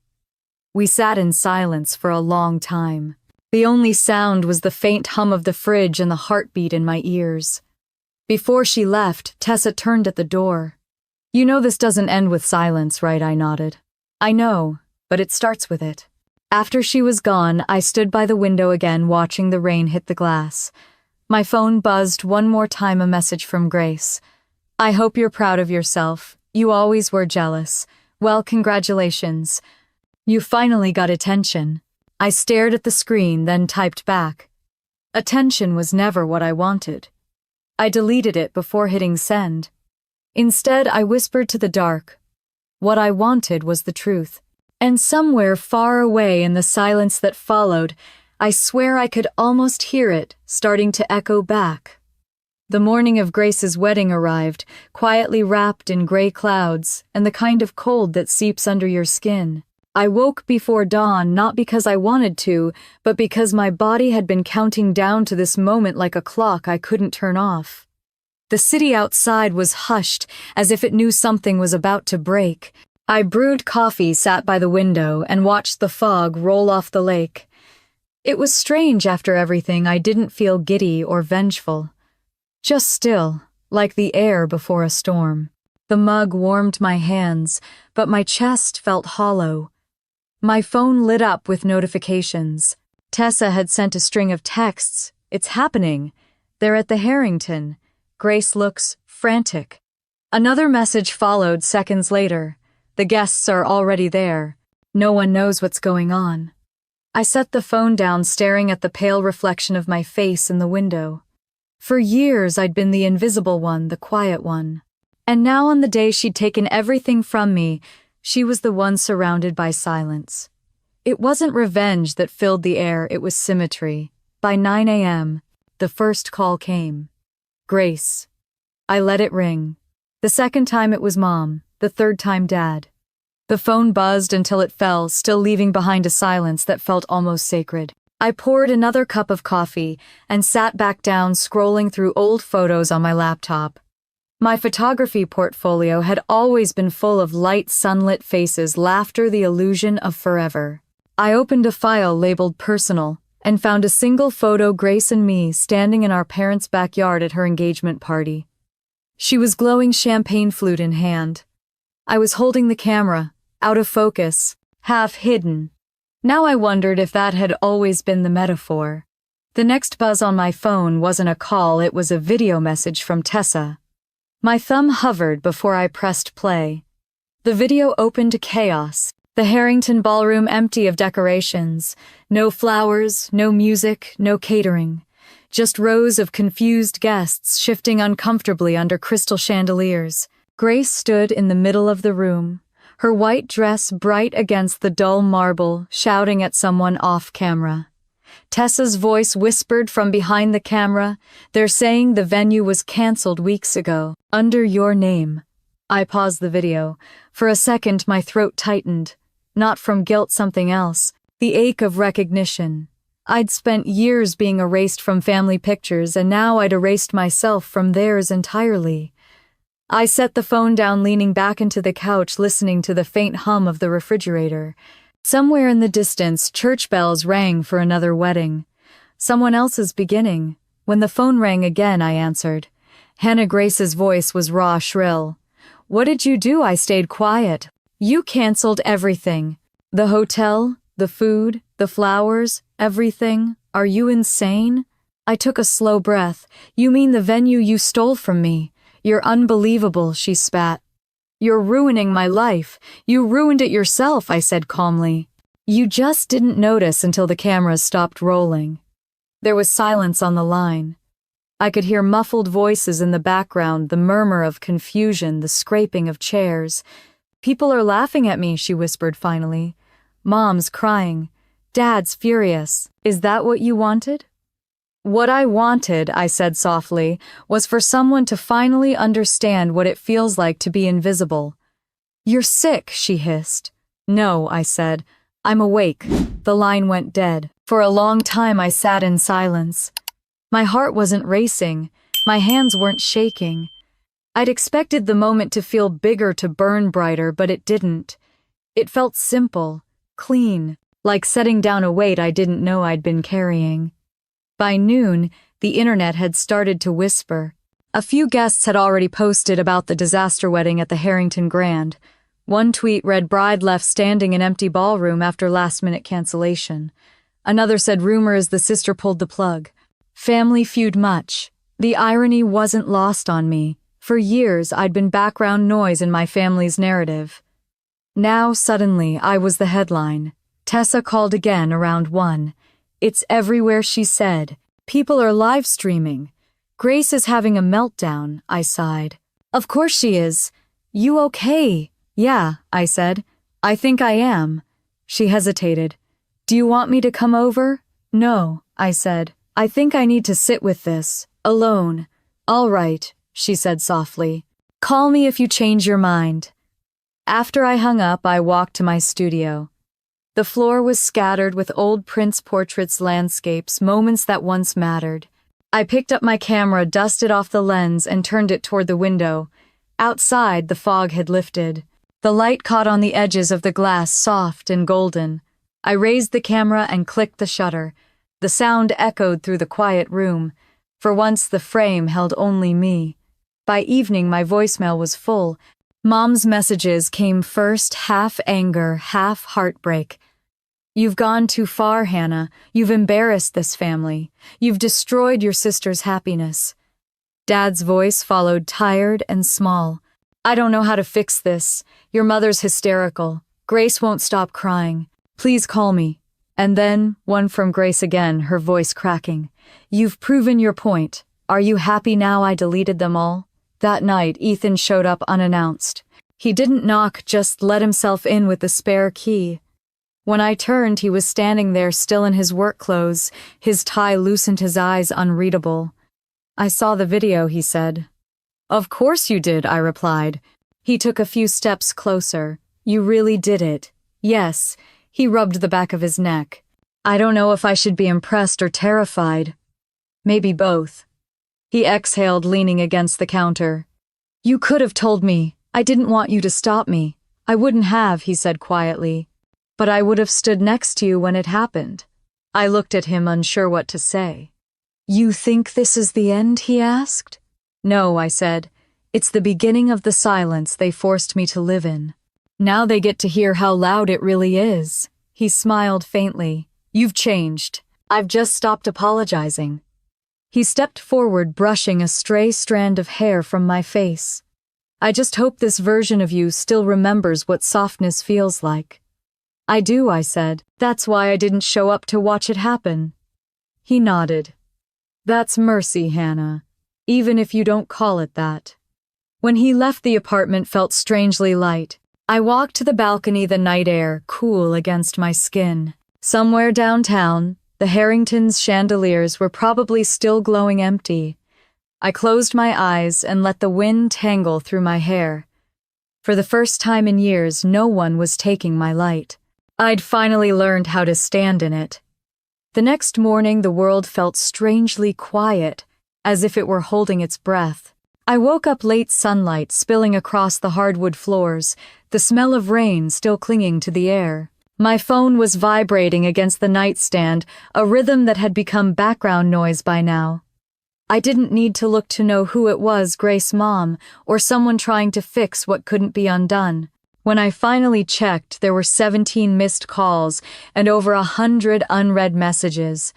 We sat in silence for a long time. The only sound was the faint hum of the fridge and the heartbeat in my ears. Before she left, Tessa turned at the door. You know this doesn't end with silence, right? I nodded. I know, but it starts with it. After she was gone, I stood by the window again watching the rain hit the glass. My phone buzzed one more time, a message from Grace. I hope you're proud of yourself. You always were jealous. Well, congratulations. You finally got attention. I stared at the screen, then typed back. Attention was never what I wanted. I deleted it before hitting send. Instead, I whispered to the dark. What I wanted was the truth. And somewhere far away in the silence that followed, I swear I could almost hear it starting to echo back. The morning of Grace's wedding arrived, quietly wrapped in gray clouds and the kind of cold that seeps under your skin. I woke before dawn not because I wanted to, but because my body had been counting down to this moment like a clock I couldn't turn off. The city outside was hushed, as if it knew something was about to break. I brewed coffee, sat by the window, and watched the fog roll off the lake. It was strange after everything. I didn't feel giddy or vengeful. Just still, like the air before a storm. The mug warmed my hands, but my chest felt hollow. My phone lit up with notifications. Tessa had sent a string of texts. It's happening. They're at the Harrington. Grace looks frantic. Another message followed seconds later. The guests are already there. No one knows what's going on. I set the phone down, staring at the pale reflection of my face in the window. For years I'd been the invisible one, the quiet one. And now on the day she'd taken everything from me, she was the one surrounded by silence. It wasn't revenge that filled the air, it was symmetry. By 9 a.m., the first call came. Grace. I let it ring. The second time it was Mom, the third time Dad. The phone buzzed until it fell, still leaving behind a silence that felt almost sacred. I poured another cup of coffee and sat back down, scrolling through old photos on my laptop. My photography portfolio had always been full of light, sunlit faces, laughter, the illusion of forever. I opened a file labeled personal and found a single photo, Grace and me, standing in our parents' backyard at her engagement party. She was glowing, champagne flute in hand. I was holding the camera, out of focus, half hidden. Now I wondered if that had always been the metaphor. The next buzz on my phone wasn't a call, it was a video message from Tessa. My thumb hovered before I pressed play. The video opened to chaos. The Harrington ballroom empty of decorations. No flowers, no music, no catering. Just rows of confused guests shifting uncomfortably under crystal chandeliers. Grace stood in the middle of the room, her white dress bright against the dull marble, shouting at someone off camera. Tessa's voice whispered from behind the camera, "They're saying the venue was canceled weeks ago, under your name." I paused the video. For a second, my throat tightened. Not from guilt, something else. The ache of recognition. I'd spent years being erased from family pictures, and now I'd erased myself from theirs entirely. I set the phone down, leaning back into the couch, listening to the faint hum of the refrigerator. Somewhere in the distance, church bells rang for another wedding. Someone else's beginning. When the phone rang again, I answered. Hannah Grace's voice was raw, shrill. "What did you do?" I stayed quiet. "You canceled everything. The hotel, the food, the flowers, everything. Are you insane?" I took a slow breath. "You mean the venue you stole from me? You're unbelievable," she spat. "You're ruining my life. You ruined it yourself," I said calmly. "You just didn't notice until the cameras stopped rolling." There was silence on the line. I could hear muffled voices in the background, the murmur of confusion, the scraping of chairs. "People are laughing at me," she whispered finally. "Mom's crying. Dad's furious. Is that what you wanted?" What I wanted, I said softly, was for someone to finally understand what it feels like to be invisible. You're sick, she hissed. No, I said. I'm awake. The line went dead. For a long time I sat in silence. My heart wasn't racing. My hands weren't shaking. I'd expected the moment to feel bigger, to burn brighter, but it didn't. It felt simple, clean, like setting down a weight I didn't know I'd been carrying. By noon, the internet had started to whisper. A few guests had already posted about the disaster wedding at the Harrington Grand. One tweet read bride left standing in empty ballroom after last-minute cancellation. Another said rumor is the sister pulled the plug. Family feud much. The irony wasn't lost on me. For years, I'd been background noise in my family's narrative. Now, suddenly, I was the headline. Tessa called again around 1. It's everywhere, she said. People are live streaming. Grace is having a meltdown, I sighed. Of course she is. You okay? Yeah, I said. I think I am. She hesitated. Do you want me to come over? No, I said. I think I need to sit with this, alone. All right, she said softly. Call me if you change your mind. After I hung up, I walked to my studio. The floor was scattered with old Prince portraits, landscapes, moments that once mattered. I picked up my camera, dusted off the lens, and turned it toward the window. Outside, the fog had lifted. The light caught on the edges of the glass, soft and golden. I raised the camera and clicked the shutter. The sound echoed through the quiet room. For once, the frame held only me. By evening, my voicemail was full. Mom's messages came first, half anger, half heartbreak. You've gone too far, Hannah. You've embarrassed this family. You've destroyed your sister's happiness. Dad's voice followed, tired and small. I don't know how to fix this. Your mother's hysterical. Grace won't stop crying. Please call me. And then, one from Grace again, her voice cracking. You've proven your point. Are you happy now I deleted them all? That night, Ethan showed up unannounced. He didn't knock, just let himself in with the spare key. When I turned, he was standing there still in his work clothes, his tie loosened, his eyes unreadable. I saw the video, he said. Of course you did, I replied. He took a few steps closer. You really did it. Yes. He rubbed the back of his neck. I don't know if I should be impressed or terrified. Maybe both. He exhaled, leaning against the counter. You could have told me. I didn't want you to stop me. I wouldn't have, he said quietly. But I would have stood next to you when it happened. I looked at him, unsure what to say. You think this is the end, he asked. No, I said. It's the beginning of the silence they forced me to live in. Now they get to hear how loud it really is. He smiled faintly. You've changed. I've just stopped apologizing. He stepped forward, brushing a stray strand of hair from my face. I just hope this version of you still remembers what softness feels like. I do, I said. That's why I didn't show up to watch it happen. He nodded. That's mercy, Hannah, even if you don't call it that. When he left, the apartment felt strangely light. I walked to the balcony, the night air cool against my skin. Somewhere downtown, the Harrington's chandeliers were probably still glowing empty. I closed my eyes and let the wind tangle through my hair. For the first time in years, no one was taking my light. I'd finally learned how to stand in it. The next morning, the world felt strangely quiet, as if it were holding its breath. I woke up late, sunlight spilling across the hardwood floors, the smell of rain still clinging to the air. My phone was vibrating against the nightstand, a rhythm that had become background noise by now. I didn't need to look to know who it was, Grace, Mom, or someone trying to fix what couldn't be undone. When I finally checked, there were 17 missed calls and over 100 unread messages.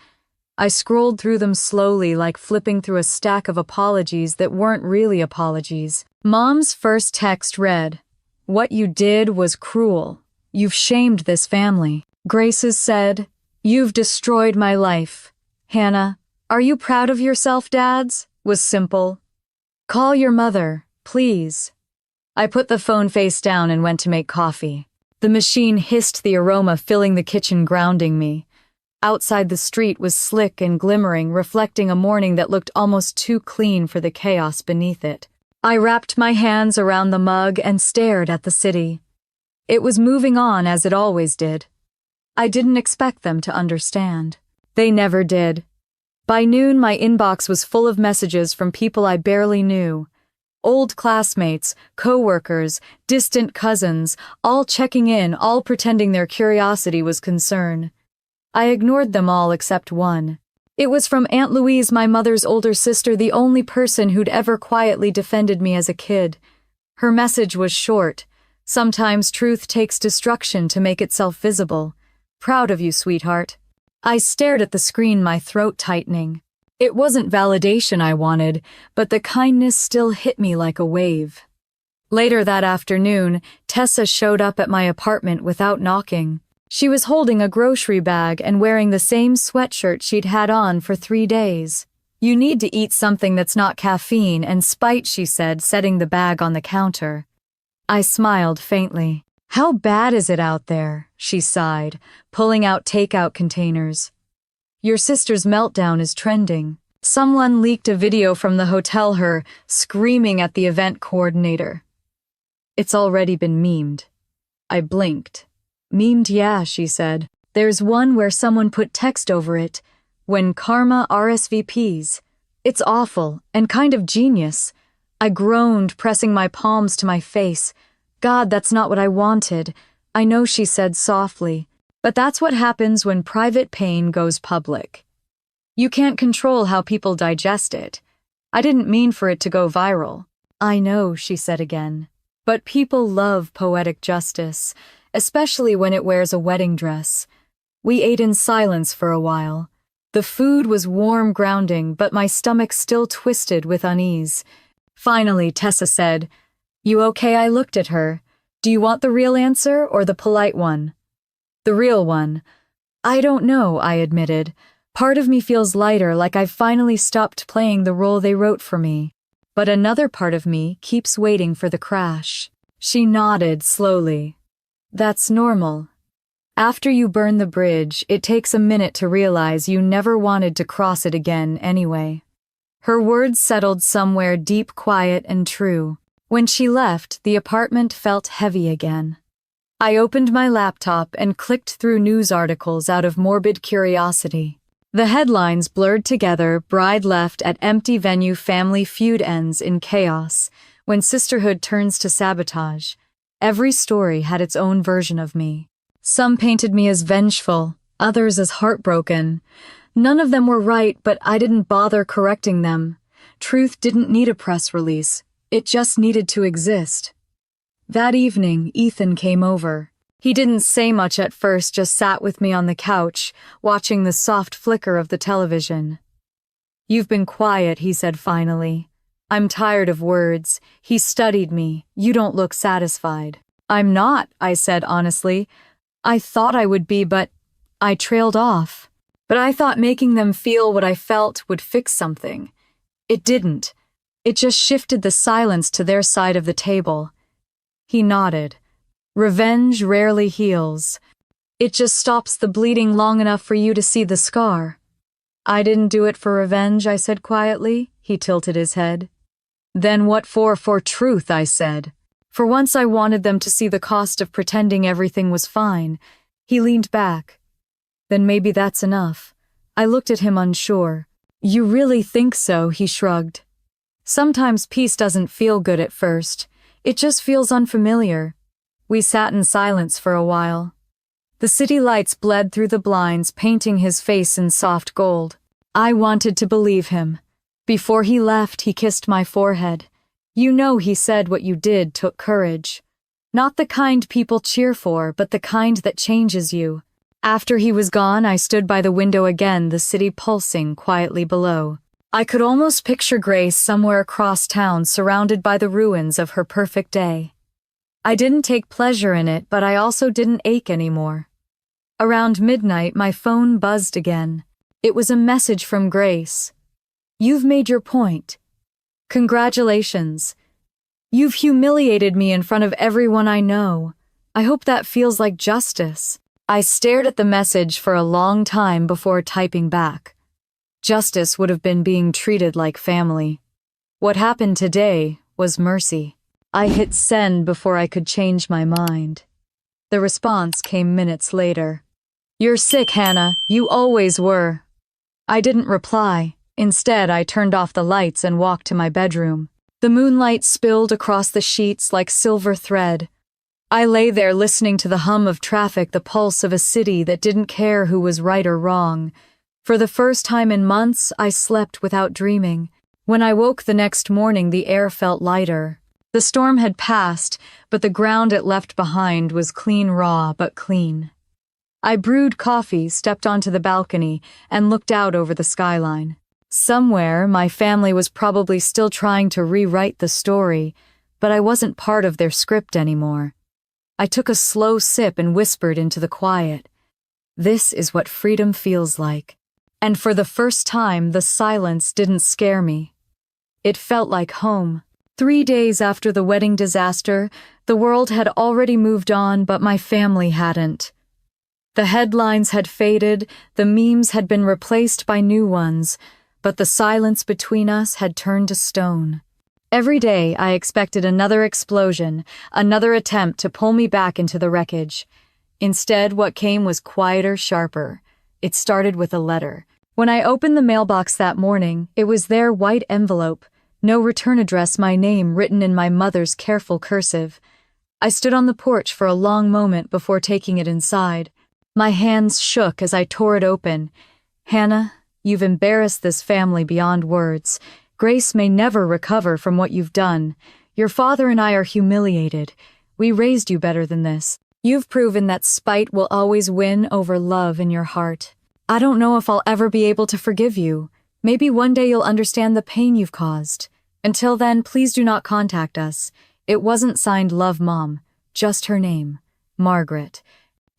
I scrolled through them slowly, like flipping through a stack of apologies that weren't really apologies. Mom's first text read, "What you did was cruel. You've shamed this family." Grace's said, "You've destroyed my life." Hannah, "Are you proud of yourself, Dad's?" was simple. "Call your mother, please." I put the phone face down and went to make coffee. The machine hissed, the aroma filling the kitchen, grounding me. outside the street was slick and glimmering, reflecting a morning that looked almost too clean for the chaos beneath it. I wrapped my hands around the mug and stared at the city. It was moving on as it always did. I didn't expect them to understand. They never did. By noon, my inbox was full of messages from people I barely knew. Old classmates, co-workers, distant cousins, all checking in, all pretending their curiosity was concern. I ignored them all except one. It was from Aunt Louise, my mother's older sister, the only person who'd ever quietly defended me as a kid. Her message was short. Sometimes truth takes destruction to make itself visible. Proud of you, sweetheart. I stared at the screen, my throat tightening. It wasn't validation I wanted, but the kindness still hit me like a wave. Later that afternoon, Tessa showed up at my apartment without knocking. She was holding a grocery bag and wearing the same sweatshirt she'd had on for 3 days. You need to eat something that's not caffeine and spite, she said, setting the bag on the counter. I smiled faintly. How bad is it out there? She sighed, pulling out takeout containers. Your sister's meltdown is trending. Someone leaked a video from the hotel, her screaming at the event coordinator. It's already been memed. I blinked. Memed, yeah, she said. There's one where someone put text over it. When karma RSVPs. It's awful and kind of genius. I groaned, pressing my palms to my face. God, that's not what I wanted. I know, she said softly. But that's what happens when private pain goes public. You can't control how people digest it. I didn't mean for it to go viral. I know, she said again. But people love poetic justice, especially when it wears a wedding dress. We ate in silence for a while. The food was warm, grounding, but my stomach still twisted with unease. Finally, Tessa said, "You okay?" I looked at her. "Do you want the real answer or the polite one?" "The real one." "I don't know," I admitted. "Part of me feels lighter, like I've finally stopped playing the role they wrote for me. But another part of me keeps waiting for the crash." She nodded slowly. "That's normal. After you burn the bridge, it takes a minute to realize you never wanted to cross it again anyway." Her words settled somewhere deep, quiet, and true. When she left, the apartment felt heavy again. I opened my laptop and clicked through news articles out of morbid curiosity. The headlines blurred together: bride left at empty venue, family feud ends in chaos, when sisterhood turns to sabotage. Every story had its own version of me. Some painted me as vengeful, others as heartbroken. None of them were right, but I didn't bother correcting them. Truth didn't need a press release. It just needed to exist. That evening, Ethan came over. He didn't say much at first, just sat with me on the couch, watching the soft flicker of the television. "You've been quiet," he said finally. "I'm tired of words." He studied me. "You don't look satisfied." "I'm not," I said honestly. "I thought I would be, but..." I trailed off. But I thought making them feel what I felt would fix something. It didn't. It just shifted the silence to their side of the table. He nodded. "Revenge rarely heals. It just stops the bleeding long enough for you to see the scar." "I didn't do it for revenge," I said quietly. He tilted his head. "Then what for?" "For truth," I said. For once I wanted them to see the cost of pretending everything was fine. He leaned back. "Then maybe that's enough." I looked at him unsure. "You really think so?" He shrugged. "Sometimes peace doesn't feel good at first. It just feels unfamiliar." We sat in silence for a while. The city lights bled through the blinds, painting his face in soft gold. I wanted to believe him. Before he left, he kissed my forehead. "You know," he said, "what you did took courage. Not the kind people cheer for, but the kind that changes you." After he was gone, I stood by the window again, the city pulsing quietly below. I could almost picture Grace somewhere across town, surrounded by the ruins of her perfect day. I didn't take pleasure in it, but I also didn't ache anymore. Around midnight, my phone buzzed again. It was a message from Grace. "You've made your point. Congratulations. You've humiliated me in front of everyone I know. I hope that feels like justice." I stared at the message for a long time before typing back. Justice would have been being treated like family. What happened today was mercy. I hit send before I could change my mind. The response came minutes later. "You're sick, Hannah. You always were." I didn't reply. Instead, I turned off the lights and walked to my bedroom. The moonlight spilled across the sheets like silver thread. I lay there listening to the hum of traffic, the pulse of a city that didn't care who was right or wrong. For the first time in months, I slept without dreaming. When I woke the next morning, the air felt lighter. The storm had passed, but the ground it left behind was clean raw but clean. I brewed coffee, stepped onto the balcony, and looked out over the skyline. Somewhere, my family was probably still trying to rewrite the story, but I wasn't part of their script anymore. I took a slow sip and whispered into the quiet. This is what freedom feels like. And for the first time, the silence didn't scare me. It felt like home. 3 days after the wedding disaster, the world had already moved on, but my family hadn't. The headlines had faded, the memes had been replaced by new ones, but the silence between us had turned to stone. Every day I expected another explosion, another attempt to pull me back into the wreckage. Instead, what came was quieter, sharper. It started with a letter. When I opened the mailbox that morning, it was their white envelope, no return address, my name written in my mother's careful cursive. I stood on the porch for a long moment before taking it inside. My hands shook as I tore it open. "Hannah, you've embarrassed this family beyond words. Grace may never recover from what you've done. Your father and I are humiliated. We raised you better than this. You've proven that spite will always win over love in your heart. I don't know if I'll ever be able to forgive you. Maybe one day you'll understand the pain you've caused. Until then, please do not contact us." It wasn't signed Love Mom, just her name, Margaret.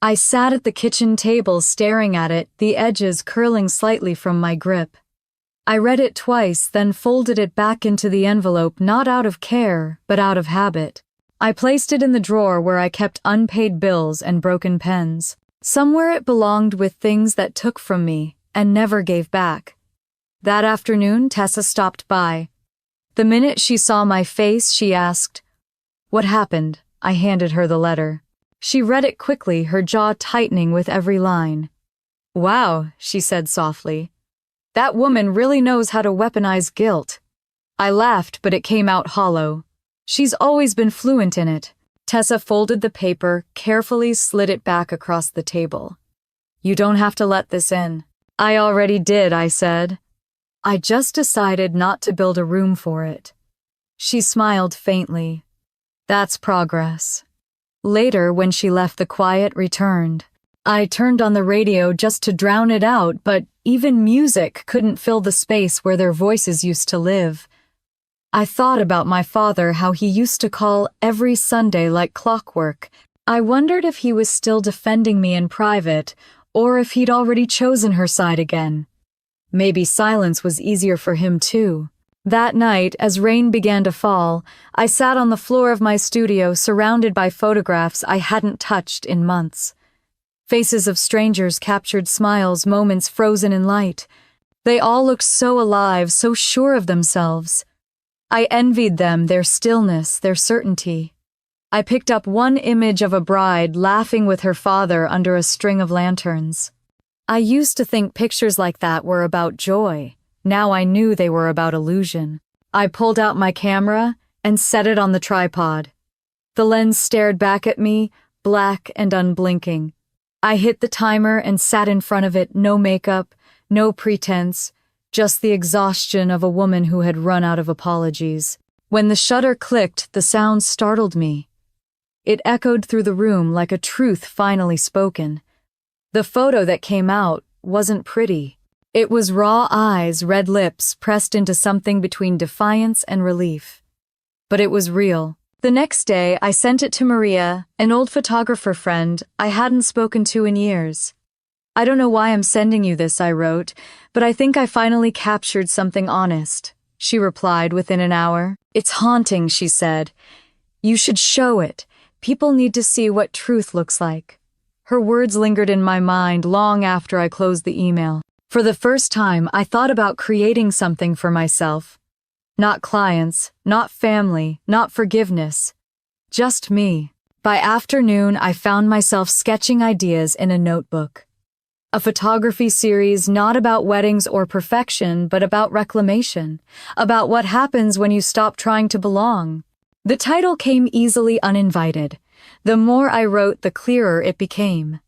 I sat at the kitchen table staring at it, the edges curling slightly from my grip. I read it twice, then folded it back into the envelope, not out of care, but out of habit. I placed it in the drawer where I kept unpaid bills and broken pens. Somewhere it belonged with things that took from me and never gave back. That afternoon, Tessa stopped by. The minute she saw my face, she asked, "What happened?" I handed her the letter. She read it quickly, her jaw tightening with every line. "Wow," she said softly. "That woman really knows how to weaponize guilt." I laughed, but it came out hollow. She's always been fluent in it. Tessa folded the paper, carefully slid it back across the table. "You don't have to let this in." "I already did," I said. "I just decided not to build a room for it." She smiled faintly. "That's progress." Later, when she left, the quiet returned. I turned on the radio just to drown it out, but even music couldn't fill the space where their voices used to live. I thought about my father, how he used to call every Sunday like clockwork. I wondered if he was still defending me in private, or if he'd already chosen her side again. Maybe silence was easier for him too. That night, as rain began to fall, I sat on the floor of my studio surrounded by photographs I hadn't touched in months. Faces of strangers captured smiles, moments frozen in light. They all looked so alive, so sure of themselves. I envied them, their stillness, their certainty. I picked up one image of a bride laughing with her father under a string of lanterns. I used to think pictures like that were about joy. Now I knew they were about illusion. I pulled out my camera and set it on the tripod. The lens stared back at me, black and unblinking. I hit the timer and sat in front of it, no makeup, no pretense, just the exhaustion of a woman who had run out of apologies. When the shutter clicked, the sound startled me. It echoed through the room like a truth finally spoken. The photo that came out wasn't pretty. It was raw eyes, red lips, pressed into something between defiance and relief. But it was real. The next day, I sent it to Maria, an old photographer friend I hadn't spoken to in years. "I don't know why I'm sending you this," I wrote, "but I think I finally captured something honest." She replied within an hour. "It's haunting," she said. "You should show it. People need to see what truth looks like." Her words lingered in my mind long after I closed the email. For the first time, I thought about creating something for myself. Not clients, not family, not forgiveness. Just me. By afternoon, I found myself sketching ideas in a notebook. A photography series not about weddings or perfection, but about reclamation, about what happens when you stop trying to belong. The title came easily uninvited. The more I wrote, the clearer it became.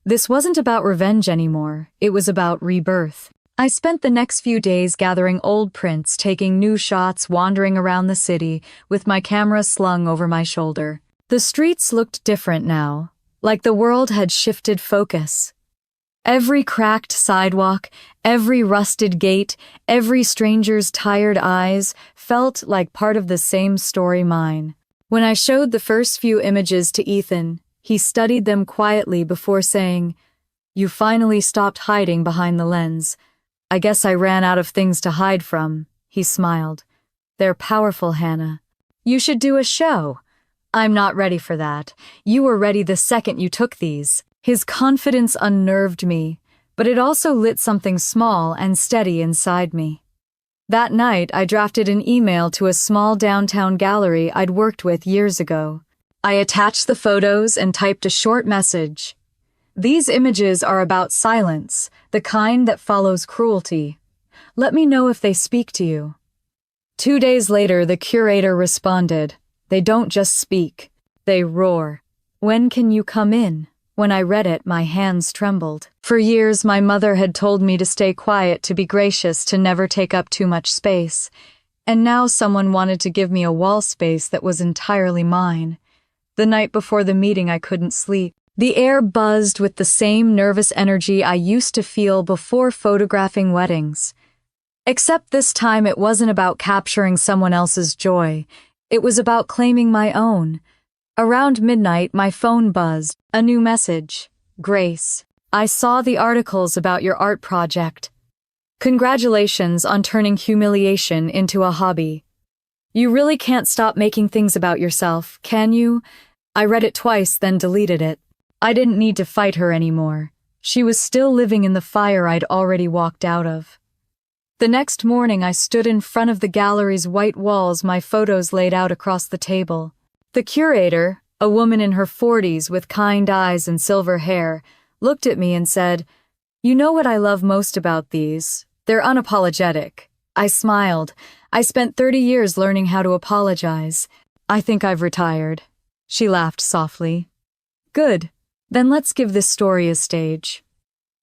This wasn't about revenge anymore, it was about rebirth. I spent the next few days gathering old prints, taking new shots, wandering around the city, with my camera slung over my shoulder. The streets looked different now, like the world had shifted focus. Every cracked sidewalk, every rusted gate, every stranger's tired eyes felt like part of the same story mine. When I showed the first few images to Ethan, he studied them quietly before saying, "You finally stopped hiding behind the lens. I guess I ran out of things to hide from." He smiled. "They're powerful, Hannah. You should do a show." "I'm not ready for that. You were ready the second you took these." His confidence unnerved me, but it also lit something small and steady inside me. That night, I drafted an email to a small downtown gallery I'd worked with years ago. I attached the photos and typed a short message. "These images are about silence, the kind that follows cruelty. Let me know if they speak to you." 2 days later, the curator responded, "They don't just speak, they roar. When can you come in?" When I read it, my hands trembled. For years, my mother had told me to stay quiet, to be gracious, to never take up too much space. And now someone wanted to give me a wall space that was entirely mine. The night before the meeting, I couldn't sleep. The air buzzed with the same nervous energy I used to feel before photographing weddings. Except this time it wasn't about capturing someone else's joy. It was about claiming my own. Around midnight, my phone buzzed. A new message. "Grace, I saw the articles about your art project. Congratulations on turning humiliation into a hobby. You really can't stop making things about yourself, can you?" I read it twice, then deleted it. I didn't need to fight her anymore. She was still living in the fire I'd already walked out of. The next morning, I stood in front of the gallery's white walls, my photos laid out across the table. The curator, a woman in her 40s with kind eyes and silver hair, looked at me and said, "You know what I love most about these? They're unapologetic." I smiled. I spent 30 years learning how to apologize. I think I've retired. She laughed softly. "Good. Then let's give this story a stage."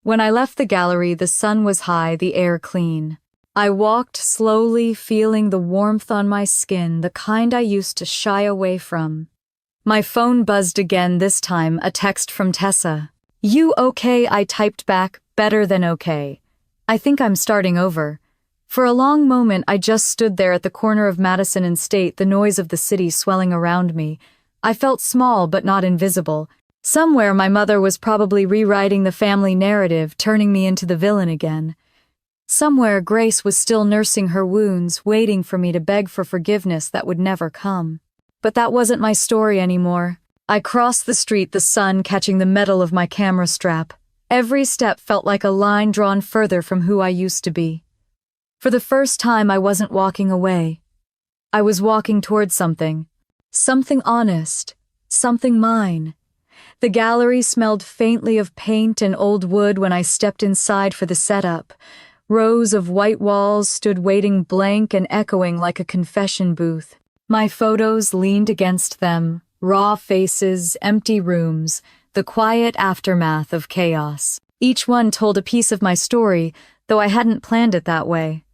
When I left the gallery, the sun was high, the air clean. I walked slowly, feeling the warmth on my skin, the kind I used to shy away from. My phone buzzed again, this time a text from Tessa. "You okay?" I typed back, "Better than okay. I think I'm starting over." For a long moment, I just stood there at the corner of Madison and State, the noise of the city swelling around me. I felt small but not invisible. Somewhere my mother was probably rewriting the family narrative, turning me into the villain again. Somewhere Grace was still nursing her wounds, waiting for me to beg for forgiveness that would never come. But that wasn't my story anymore. I crossed the street, the sun catching the metal of my camera strap. Every step felt like a line drawn further from who I used to be. For the first time, I wasn't walking away. I was walking towards something. Something honest. Something mine. The gallery smelled faintly of paint and old wood when I stepped inside for the setup. Rows of white walls stood waiting, blank and echoing like a confession booth. My photos leaned against them, raw faces, empty rooms, the quiet aftermath of chaos. Each one told a piece of my story, though I hadn't planned it that way.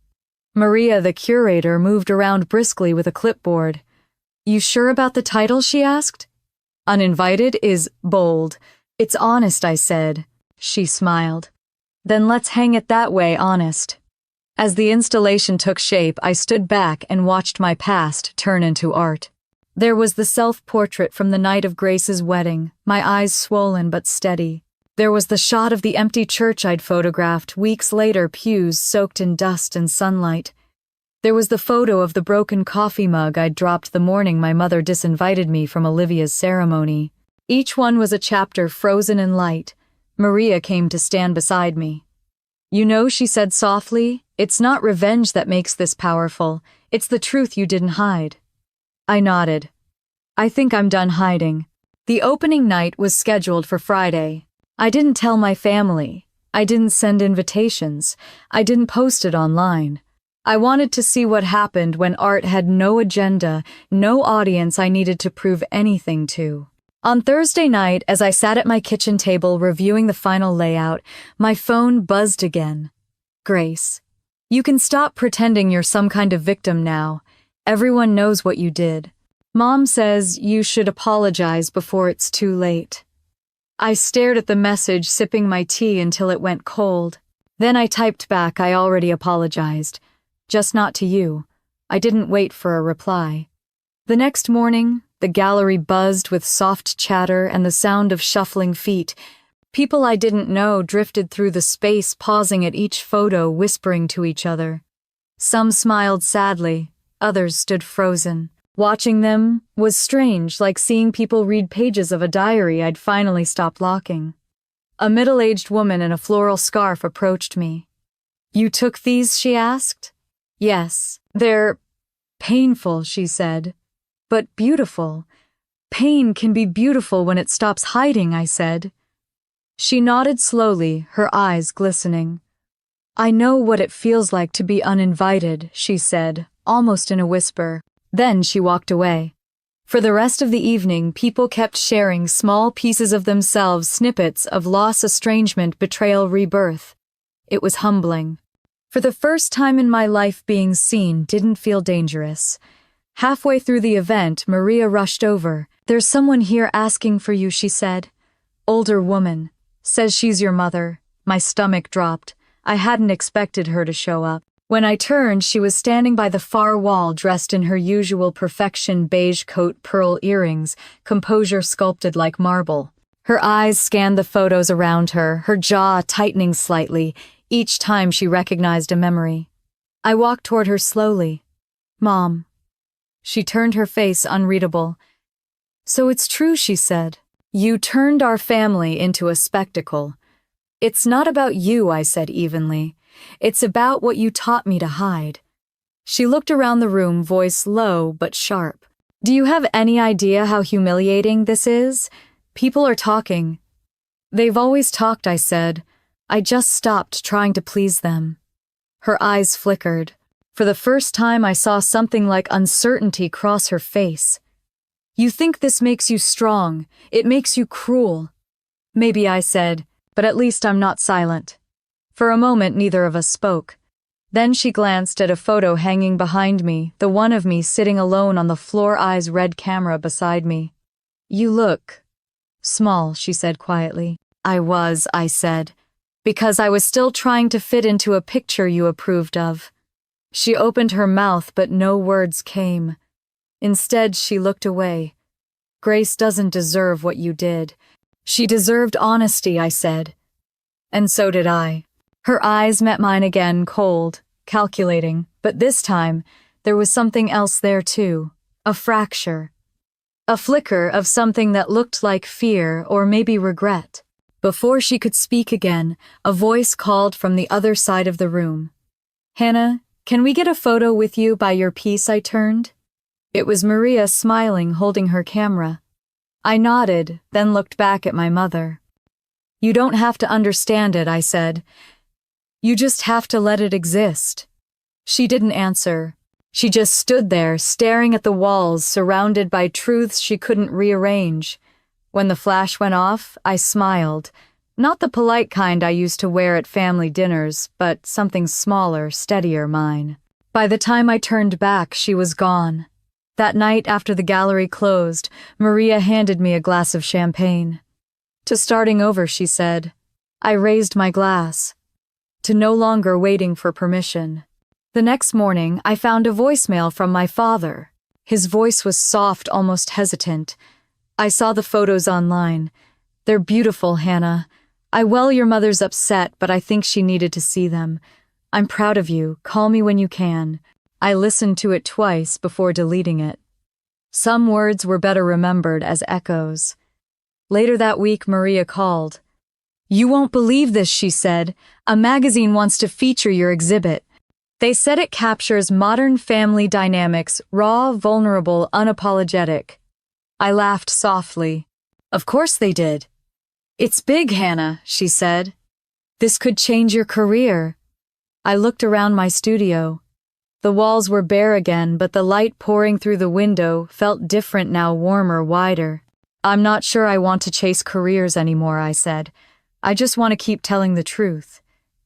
Maria, the curator, moved around briskly with a clipboard. "You sure about the title?" she asked. "Uninvited is bold. It's honest," I said. She smiled. "Then let's hang it that way, honest." As the installation took shape, I stood back and watched my past turn into art. There was the self-portrait from the night of Grace's wedding, my eyes swollen but steady. There was the shot of the empty church I'd photographed, weeks later, pews soaked in dust and sunlight. There was the photo of the broken coffee mug I'd dropped the morning my mother disinvited me from Olivia's ceremony. Each one was a chapter frozen in light. Maria came to stand beside me. "You know," she said softly, "it's not revenge that makes this powerful. It's the truth you didn't hide." I nodded. "I think I'm done hiding." The opening night was scheduled for Friday. I didn't tell my family. I didn't send invitations. I didn't post it online. I wanted to see what happened when art had no agenda, no audience I needed to prove anything to. On Thursday night, as I sat at my kitchen table reviewing the final layout, my phone buzzed again. "Grace, you can stop pretending you're some kind of victim now. Everyone knows what you did. Mom says you should apologize before it's too late." I stared at the message, sipping my tea until it went cold. Then I typed back, "I already apologized. Just not to you." I didn't wait for a reply. The next morning, the gallery buzzed with soft chatter and the sound of shuffling feet. People I didn't know drifted through the space, pausing at each photo, whispering to each other. Some smiled sadly, others stood frozen. Watching them was strange, like seeing people read pages of a diary I'd finally stopped locking. A middle-aged woman in a floral scarf approached me. "You took these?" she asked. "Yes. They're painful," she said. "But beautiful. Pain can be beautiful when it stops hiding," I said. She nodded slowly, her eyes glistening. "I know what it feels like to be uninvited," she said, almost in a whisper. Then she walked away. For the rest of the evening, people kept sharing small pieces of themselves, snippets of loss, estrangement, betrayal, rebirth. It was humbling. For the first time in my life, being seen didn't feel dangerous. Halfway through the event, Maria rushed over. "There's someone here asking for you," she said. "Older woman. Says she's your mother." My stomach dropped. I hadn't expected her to show up. When I turned, she was standing by the far wall, dressed in her usual perfection, beige coat, pearl earrings, composure sculpted like marble. Her eyes scanned the photos around her, her jaw tightening slightly, each time she recognized a memory. I walked toward her slowly. "Mom." She turned her face unreadable. "So it's true," she said. "You turned our family into a spectacle." "It's not about you," I said evenly. "It's about what you taught me to hide." She looked around the room, voice low but sharp. "Do you have any idea how humiliating this is? People are talking." "They've always talked," I said. I just stopped trying to please them. Her eyes flickered. For the first time, I saw something like uncertainty cross her face. "You think this makes you strong. It makes you cruel." "Maybe," I said, "but at least I'm not silent." For a moment, neither of us spoke. Then she glanced at a photo hanging behind me, the one of me sitting alone on the floor, eyes red, camera beside me. "You look small," she said quietly. I said, "because I was still trying to fit into a picture you approved of." She opened her mouth, but no words came. Instead, she looked away. "Grace doesn't deserve what you did." "She deserved honesty," I said. And so did I. Her eyes met mine again, cold, calculating, but this time, there was something else there too. A fracture. A flicker of something that looked like fear or maybe regret. Before she could speak again, a voice called from the other side of the room. "Hannah, can we get a photo with you by your piece?" I turned. It was Maria, smiling, holding her camera. I nodded, then looked back at my mother. "You don't have to understand it," I said. "You just have to let it exist." She didn't answer. She just stood there, staring at the walls, surrounded by truths she couldn't rearrange. When the flash went off, I smiled. Not the polite kind I used to wear at family dinners, but something smaller, steadier mine. By the time I turned back, she was gone. That night after the gallery closed, Maria handed me a glass of champagne. "To starting over," she said. I raised my glass. To no longer waiting for permission. The next morning, I found a voicemail from my father. His voice was soft, almost hesitant. "I saw the photos online. They're beautiful, Hannah. Your mother's upset, but I think she needed to see them. I'm proud of you. Call me when you can." I listened to it twice before deleting it. Some words were better remembered as echoes. Later that week, Maria called. "You won't believe this," she said. "A magazine wants to feature your exhibit. They said it captures modern family dynamics, raw, vulnerable, unapologetic." I laughed softly. "Of course they did." "It's big, Hannah," she said. "This could change your career." I looked around my studio. The walls were bare again, but the light pouring through the window felt different now, warmer, wider. "I'm not sure I want to chase careers anymore," I said. "I just want to keep telling the truth."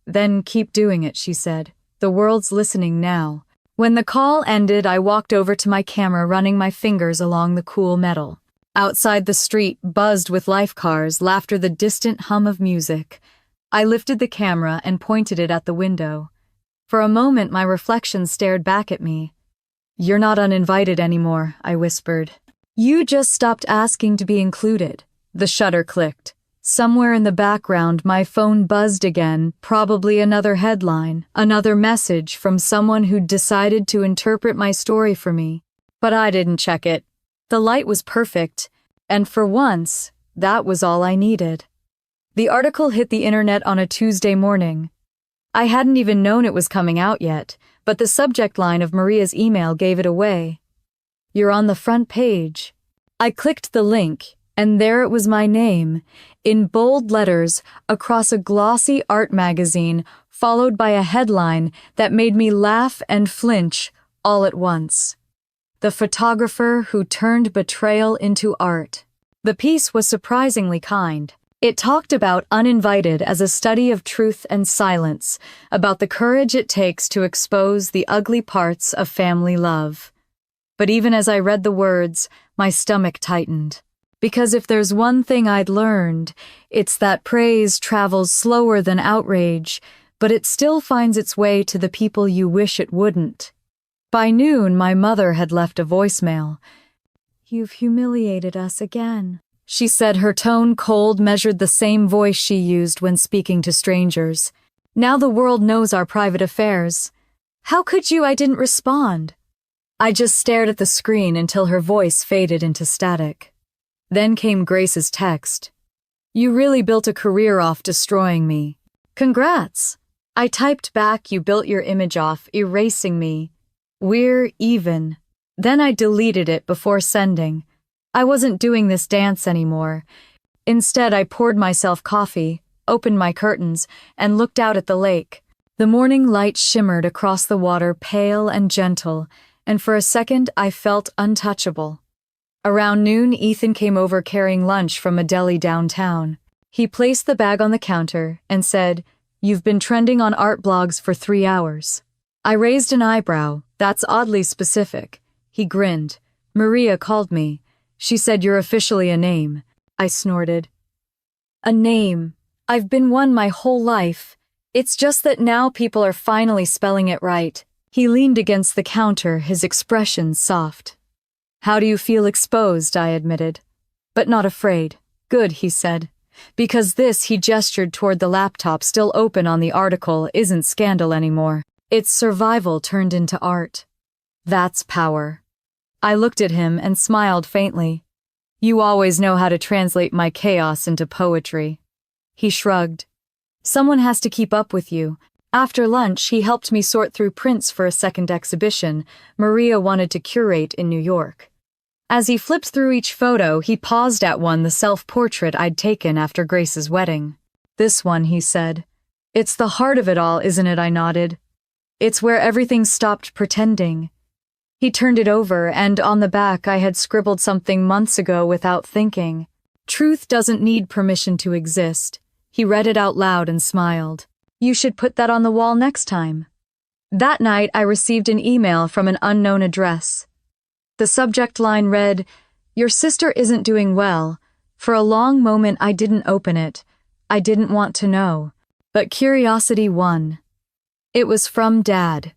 "Then keep doing it," she said. "The world's listening now." When the call ended, I walked over to my camera, running my fingers along the cool metal. Outside, the street buzzed with life cars, laughter, the distant hum of music. I lifted the camera and pointed it at the window. For a moment, my reflection stared back at me. "You're not uninvited anymore," I whispered. "You just stopped asking to be included." The shutter clicked. Somewhere in the background, my phone buzzed again, probably another headline, another message from someone who'd decided to interpret my story for me. But I didn't check it. The light was perfect, and for once, that was all I needed. The article hit the internet on a Tuesday morning. I hadn't even known it was coming out yet, but the subject line of Maria's email gave it away. "You're on the front page." I clicked the link, and there it was, my name, in bold letters across a glossy art magazine, followed by a headline that made me laugh and flinch all at once. "The photographer who turned betrayal into art." The piece was surprisingly kind. It talked about Uninvited as a study of truth and silence, about the courage it takes to expose the ugly parts of family love. But even as I read the words, my stomach tightened. Because if there's one thing I'd learned, it's that praise travels slower than outrage, but it still finds its way to the people you wish it wouldn't. By noon, my mother had left a voicemail. "You've humiliated us again," she said, her tone cold, measured, the same voice she used when speaking to strangers. "Now the world knows our private affairs." "How could you?" I didn't respond. I just stared at the screen until her voice faded into static. Then came Grace's text. "You really built a career off destroying me. Congrats." I typed back, "You built your image off erasing me. We're even." Then I deleted it before sending. I wasn't doing this dance anymore. Instead, I poured myself coffee, opened my curtains, and looked out at the lake. The morning light shimmered across the water, pale and gentle, and for a second I felt untouchable. Around noon, Ethan came over carrying lunch from a deli downtown. He placed the bag on the counter and said, "You've been trending on art blogs for 3 hours." I raised an eyebrow. "That's oddly specific." He grinned. "Maria called me. She said you're officially a name." I snorted. "A name. I've been one my whole life. It's just that now people are finally spelling it right." He leaned against the counter, his expression soft. "How do you feel exposed?" I admitted. "But not afraid." "Good," he said. "Because this," he gestured toward the laptop still open on the article, "isn't scandal anymore. It's survival turned into art. That's power." I looked at him and smiled faintly. "You always know how to translate my chaos into poetry." He shrugged. "Someone has to keep up with you." After lunch, he helped me sort through prints for a second exhibition Maria wanted to curate in New York. As he flipped through each photo, he paused at one, the self-portrait I'd taken after Grace's wedding. "This one," he said. "It's the heart of it all, isn't it?" I nodded. "It's where everything stopped pretending." He turned it over, and on the back I had scribbled something months ago without thinking. "Truth doesn't need permission to exist." He read it out loud and smiled. "You should put that on the wall next time." That night, I received an email from an unknown address. The subject line read, "Your sister isn't doing well." For a long moment, I didn't open it. I didn't want to know. But curiosity won. It was from Dad.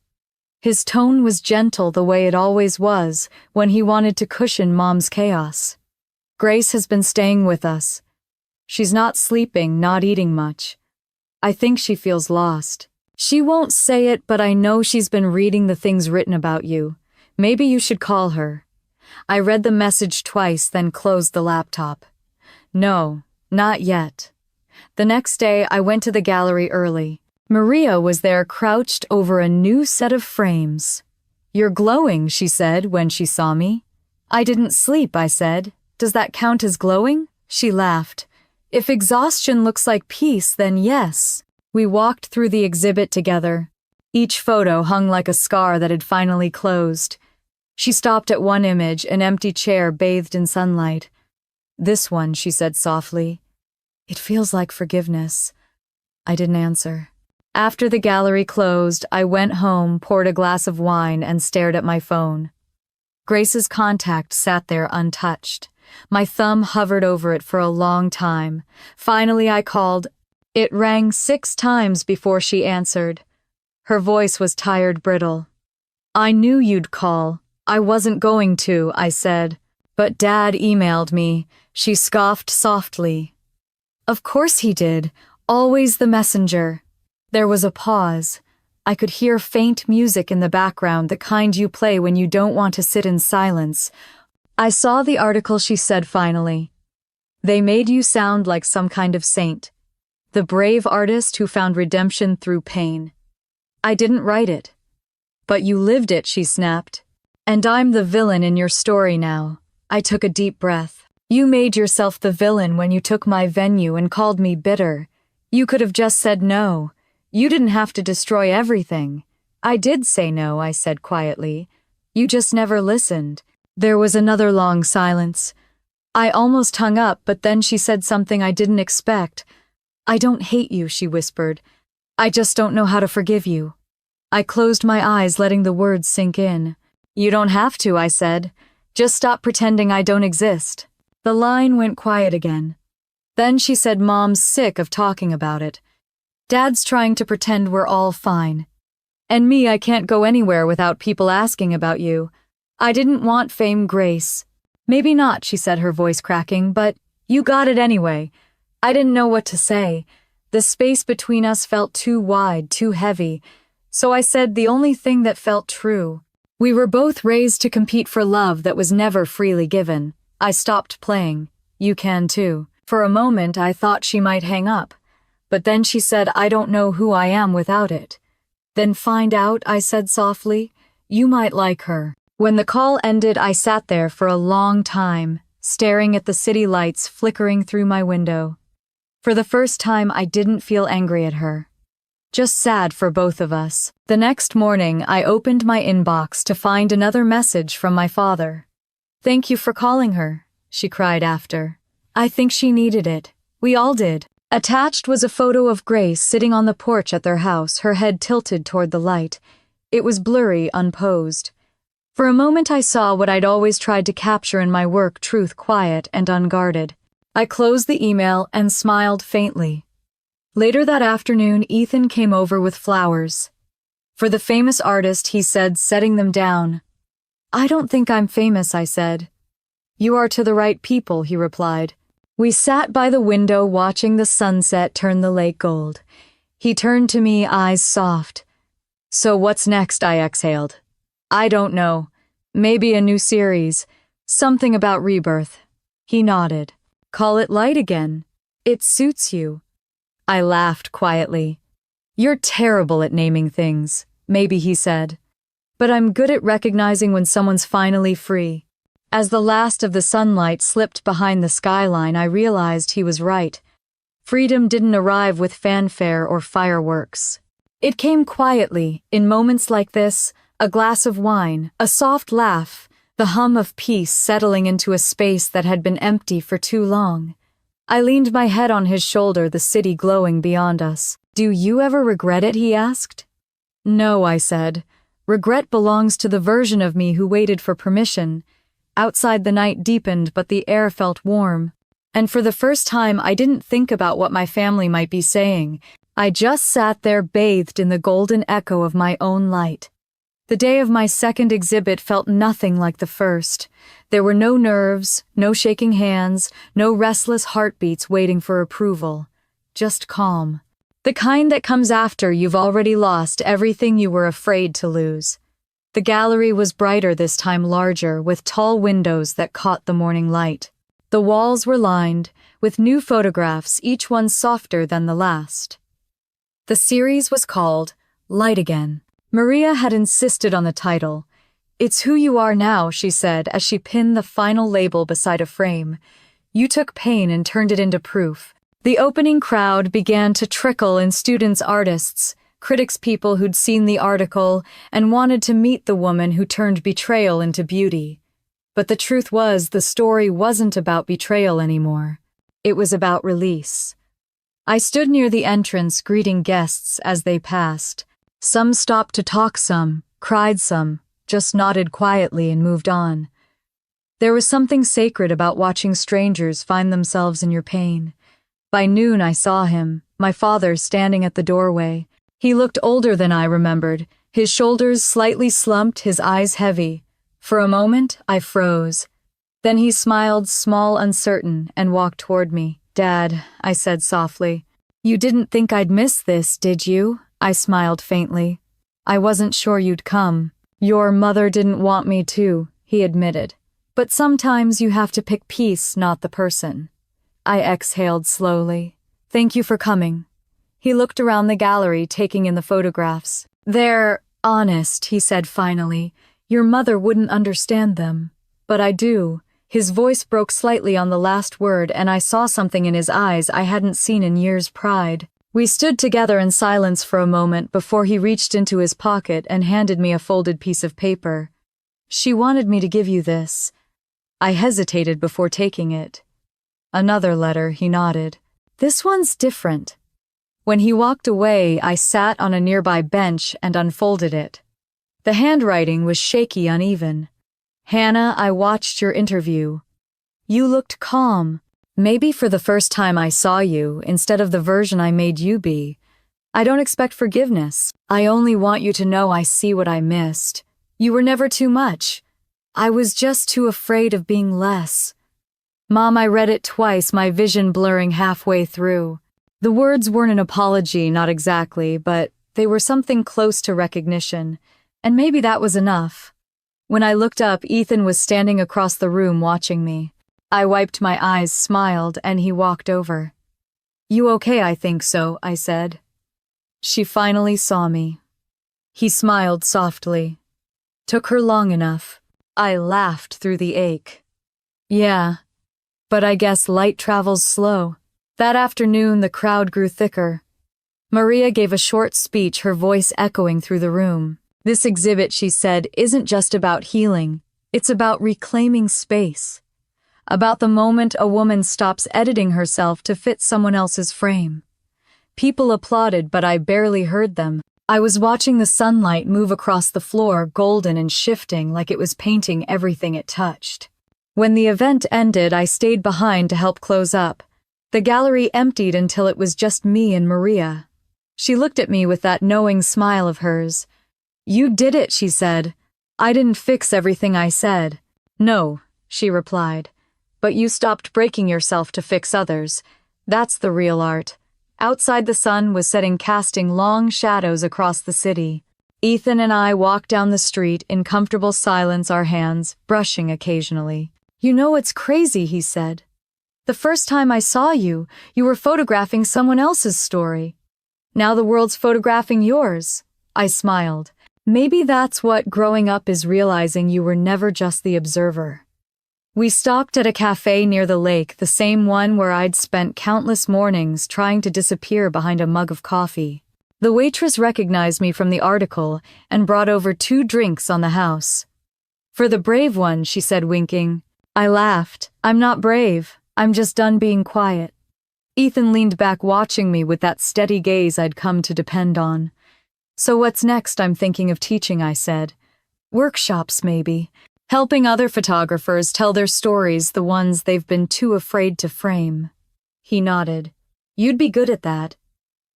His tone was gentle, the way it always was when he wanted to cushion Mom's chaos. "Grace has been staying with us. She's not sleeping, not eating much. I think she feels lost. She won't say it, but I know she's been reading the things written about you. Maybe you should call her." I read the message twice, then closed the laptop. No, not yet. The next day, I went to the gallery early. Maria was there crouched over a new set of frames. "You're glowing," she said when she saw me. "I didn't sleep," I said. "Does that count as glowing?" She laughed. "If exhaustion looks like peace, then yes." We walked through the exhibit together. Each photo hung like a scar that had finally closed. She stopped at one image, an empty chair bathed in sunlight. "This one," she said softly. "It feels like forgiveness." I didn't answer. After the gallery closed, I went home, poured a glass of wine, and stared at my phone. Grace's contact sat there untouched. My thumb hovered over it for a long time. Finally, I called. It rang 6 times before she answered. Her voice was tired, brittle. "I knew you'd call. I wasn't going to," I said. "But Dad emailed me." She scoffed softly. "Of course he did. Always the messenger." There was a pause. I could hear faint music in the background, the kind you play when you don't want to sit in silence. I saw the article she said finally. "They made you sound like some kind of saint. The brave artist who found redemption through pain." I didn't write it. "But you lived it," she snapped. "And I'm the villain in your story now." I took a deep breath. "You made yourself the villain when you took my venue and called me bitter. You could have just said no. You didn't have to destroy everything." "I did say no," I said quietly. "You just never listened." There was another long silence. I almost hung up, but then she said something I didn't expect. "I don't hate you," she whispered. "I just don't know how to forgive you." I closed my eyes, letting the words sink in. "You don't have to," I said. "Just stop pretending I don't exist." The line went quiet again. Then she said, "Mom's sick of talking about it. Dad's trying to pretend we're all fine. And me, I can't go anywhere without people asking about you. I didn't want fame, Grace." "Maybe not," she said, her voice cracking, "but you got it anyway." I didn't know what to say. The space between us felt too wide, too heavy. So I said the only thing that felt true. We were both raised to compete for love that was never freely given. I stopped playing. You can too. For a moment, I thought she might hang up. But then she said, "I don't know who I am without it." "Then find out," I said softly. "You might like her." When the call ended, I sat there for a long time, staring at the city lights flickering through my window. For the first time, I didn't feel angry at her. Just sad for both of us. The next morning, I opened my inbox to find another message from my father. "Thank you for calling her," she cried after. "I think she needed it. We all did." Attached was a photo of Grace sitting on the porch at their house, her head tilted toward the light. It was blurry, unposed. For a moment I saw what I'd always tried to capture in my work, truth quiet and unguarded. I closed the email and smiled faintly. Later that afternoon, Ethan came over with flowers. "For the famous artist," he said, setting them down. "I don't think I'm famous," I said. "You are to the right people," he replied. We sat by the window watching the sunset turn the lake gold. He turned to me, eyes soft. "So what's next?" I exhaled. "I don't know. Maybe a new series. Something about rebirth." He nodded. "Call it Light again. It suits you." I laughed quietly. "You're terrible at naming things," maybe he said. "But I'm good at recognizing when someone's finally free." As the last of the sunlight slipped behind the skyline, I realized he was right. Freedom didn't arrive with fanfare or fireworks. It came quietly, in moments like this, a glass of wine, a soft laugh, the hum of peace settling into a space that had been empty for too long. I leaned my head on his shoulder, the city glowing beyond us. "Do you ever regret it?" he asked. "No," I said. "Regret belongs to the version of me who waited for permission." Outside the night deepened, but the air felt warm. And for the first time, I didn't think about what my family might be saying. I just sat there bathed in the golden echo of my own light. The day of my second exhibit felt nothing like the first. There were no nerves, no shaking hands, no restless heartbeats waiting for approval. Just calm. The kind that comes after you've already lost everything you were afraid to lose. The gallery was brighter this time, larger, with tall windows that caught the morning light. The walls were lined with new photographs, each one softer than the last. The series was called Light Again. Maria had insisted on the title. "It's who you are now," she said as she pinned the final label beside a frame. "You took pain and turned it into proof." The opening crowd began to trickle in students, artists, critics, people who'd seen the article and wanted to meet the woman who turned betrayal into beauty. But the truth was, the story wasn't about betrayal anymore. It was about release. I stood near the entrance, greeting guests as they passed. Some stopped to talk, some cried, some just nodded quietly and moved on. There was something sacred about watching strangers find themselves in your pain. By noon I saw him, my father, standing at the doorway. He looked older than I remembered, his shoulders slightly slumped, his eyes heavy. For a moment, I froze. Then he smiled, small, uncertain, and walked toward me. "Dad," I said softly. "You didn't think I'd miss this, did you?" I smiled faintly. "I wasn't sure you'd come." "Your mother didn't want me to," he admitted. "But sometimes you have to pick peace, not the person." I exhaled slowly. "Thank you for coming." He looked around the gallery, taking in the photographs. "They're honest," he said finally. "Your mother wouldn't understand them. But I do." His voice broke slightly on the last word, and I saw something in his eyes I hadn't seen in years. Pride. We stood together in silence for a moment before he reached into his pocket and handed me a folded piece of paper. "She wanted me to give you this." I hesitated before taking it. "Another letter," he nodded. "This one's different." When he walked away, I sat on a nearby bench and unfolded it. The handwriting was shaky, uneven. "Hannah, I watched your interview. You looked calm. Maybe for the first time I saw you, instead of the version I made you be. I don't expect forgiveness. I only want you to know I see what I missed. You were never too much. I was just too afraid of being less." Mom, I read it twice, my vision blurring halfway through. The words weren't an apology, not exactly, but they were something close to recognition, and maybe that was enough. When I looked up, Ethan was standing across the room watching me. I wiped my eyes, smiled, and he walked over. "You okay?" "I think so," I said. "She finally saw me." He smiled softly. "Took her long enough." I laughed through the ache. "Yeah. But I guess light travels slow." That afternoon, the crowd grew thicker. Maria gave a short speech, her voice echoing through the room. "This exhibit," she said, "isn't just about healing. It's about reclaiming space. About the moment a woman stops editing herself to fit someone else's frame." People applauded, but I barely heard them. I was watching the sunlight move across the floor, golden and shifting like it was painting everything it touched. When the event ended, I stayed behind to help close up. The gallery emptied until it was just me and Maria. She looked at me with that knowing smile of hers. "You did it," she said. "I didn't fix everything I said." "No," she replied. "But you stopped breaking yourself to fix others. That's the real art." Outside, the sun was setting, casting long shadows across the city. Ethan and I walked down the street in comfortable silence, our hands brushing occasionally. "You know, it's crazy," he said. "The first time I saw you, you were photographing someone else's story. Now the world's photographing yours." I smiled. "Maybe that's what growing up is, realizing you were never just the observer." We stopped at a cafe near the lake, the same one where I'd spent countless mornings trying to disappear behind a mug of coffee. The waitress recognized me from the article and brought over 2 drinks on the house. "For the brave one," she said, winking. I laughed. "I'm not brave. I'm just done being quiet." Ethan leaned back, watching me with that steady gaze I'd come to depend on. "So what's next?" "I'm thinking of teaching," I said. "Workshops, maybe. Helping other photographers tell their stories, the ones they've been too afraid to frame." He nodded. "You'd be good at that."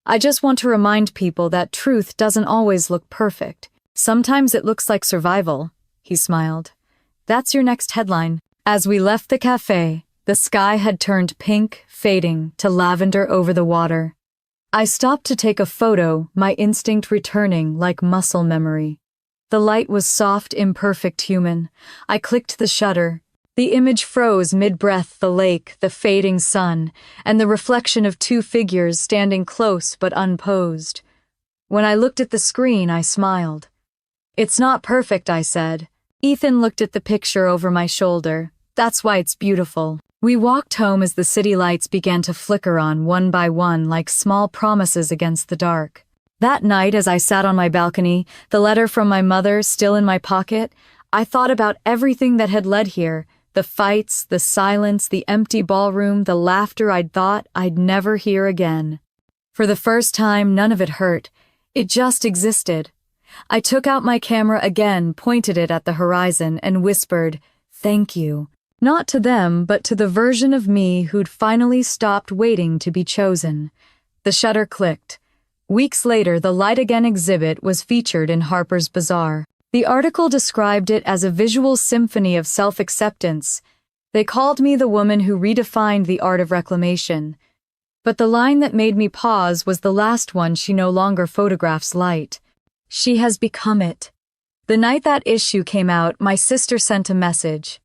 "I just want to remind people that truth doesn't always look perfect. Sometimes it looks like survival." He smiled. "That's your next headline." As we left the cafe, the sky had turned pink, fading to lavender over the water. I stopped to take a photo, my instinct returning like muscle memory. The light was soft, imperfect, human. I clicked the shutter. The image froze mid-breath, the lake, the fading sun, and the reflection of two figures standing close but unposed. When I looked at the screen, I smiled. "It's not perfect," I said. Ethan looked at the picture over my shoulder. "That's why it's beautiful." We walked home as the city lights began to flicker on one by one like small promises against the dark. That night, as I sat on my balcony, the letter from my mother still in my pocket, I thought about everything that had led here, the fights, the silence, the empty ballroom, the laughter I'd thought I'd never hear again. For the first time, none of it hurt. It just existed. I took out my camera again, pointed it at the horizon, and whispered, "Thank you." Not to them, but to the version of me who'd finally stopped waiting to be chosen. The shutter clicked. Weeks later, the Light Again exhibit was featured in Harper's Bazaar. The article described it as a visual symphony of self-acceptance. They called me the woman who redefined the art of reclamation. But the line that made me pause was the last one: "She no longer photographs light. She has become it." The night that issue came out, my sister sent a message.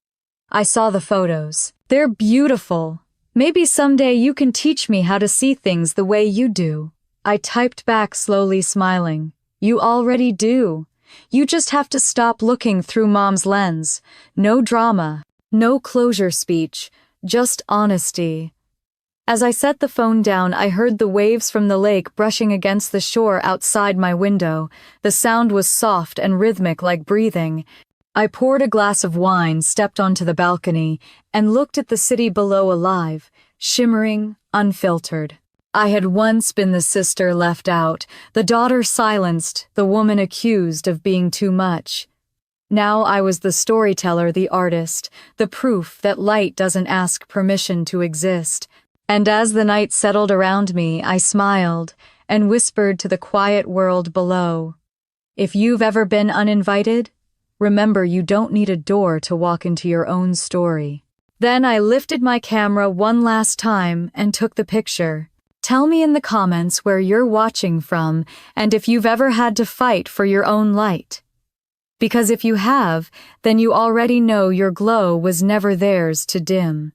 "I saw the photos. They're beautiful. Maybe someday you can teach me how to see things the way you do." I typed back, slowly smiling. "You already do. You just have to stop looking through Mom's lens. No drama, no closure speech, just honesty." As I set the phone down, I heard the waves from the lake brushing against the shore outside my window. The sound was soft and rhythmic, like breathing. I poured a glass of wine, stepped onto the balcony, and looked at the city below, alive, shimmering, unfiltered. I had once been the sister left out, the daughter silenced, the woman accused of being too much. Now I was the storyteller, the artist, the proof that light doesn't ask permission to exist. And as the night settled around me, I smiled and whispered to the quiet world below, "If you've ever been uninvited, remember you don't need a door to walk into your own story." Then I lifted my camera one last time and took the picture. Tell me in the comments where you're watching from and if you've ever had to fight for your own light. Because if you have, then you already know your glow was never theirs to dim.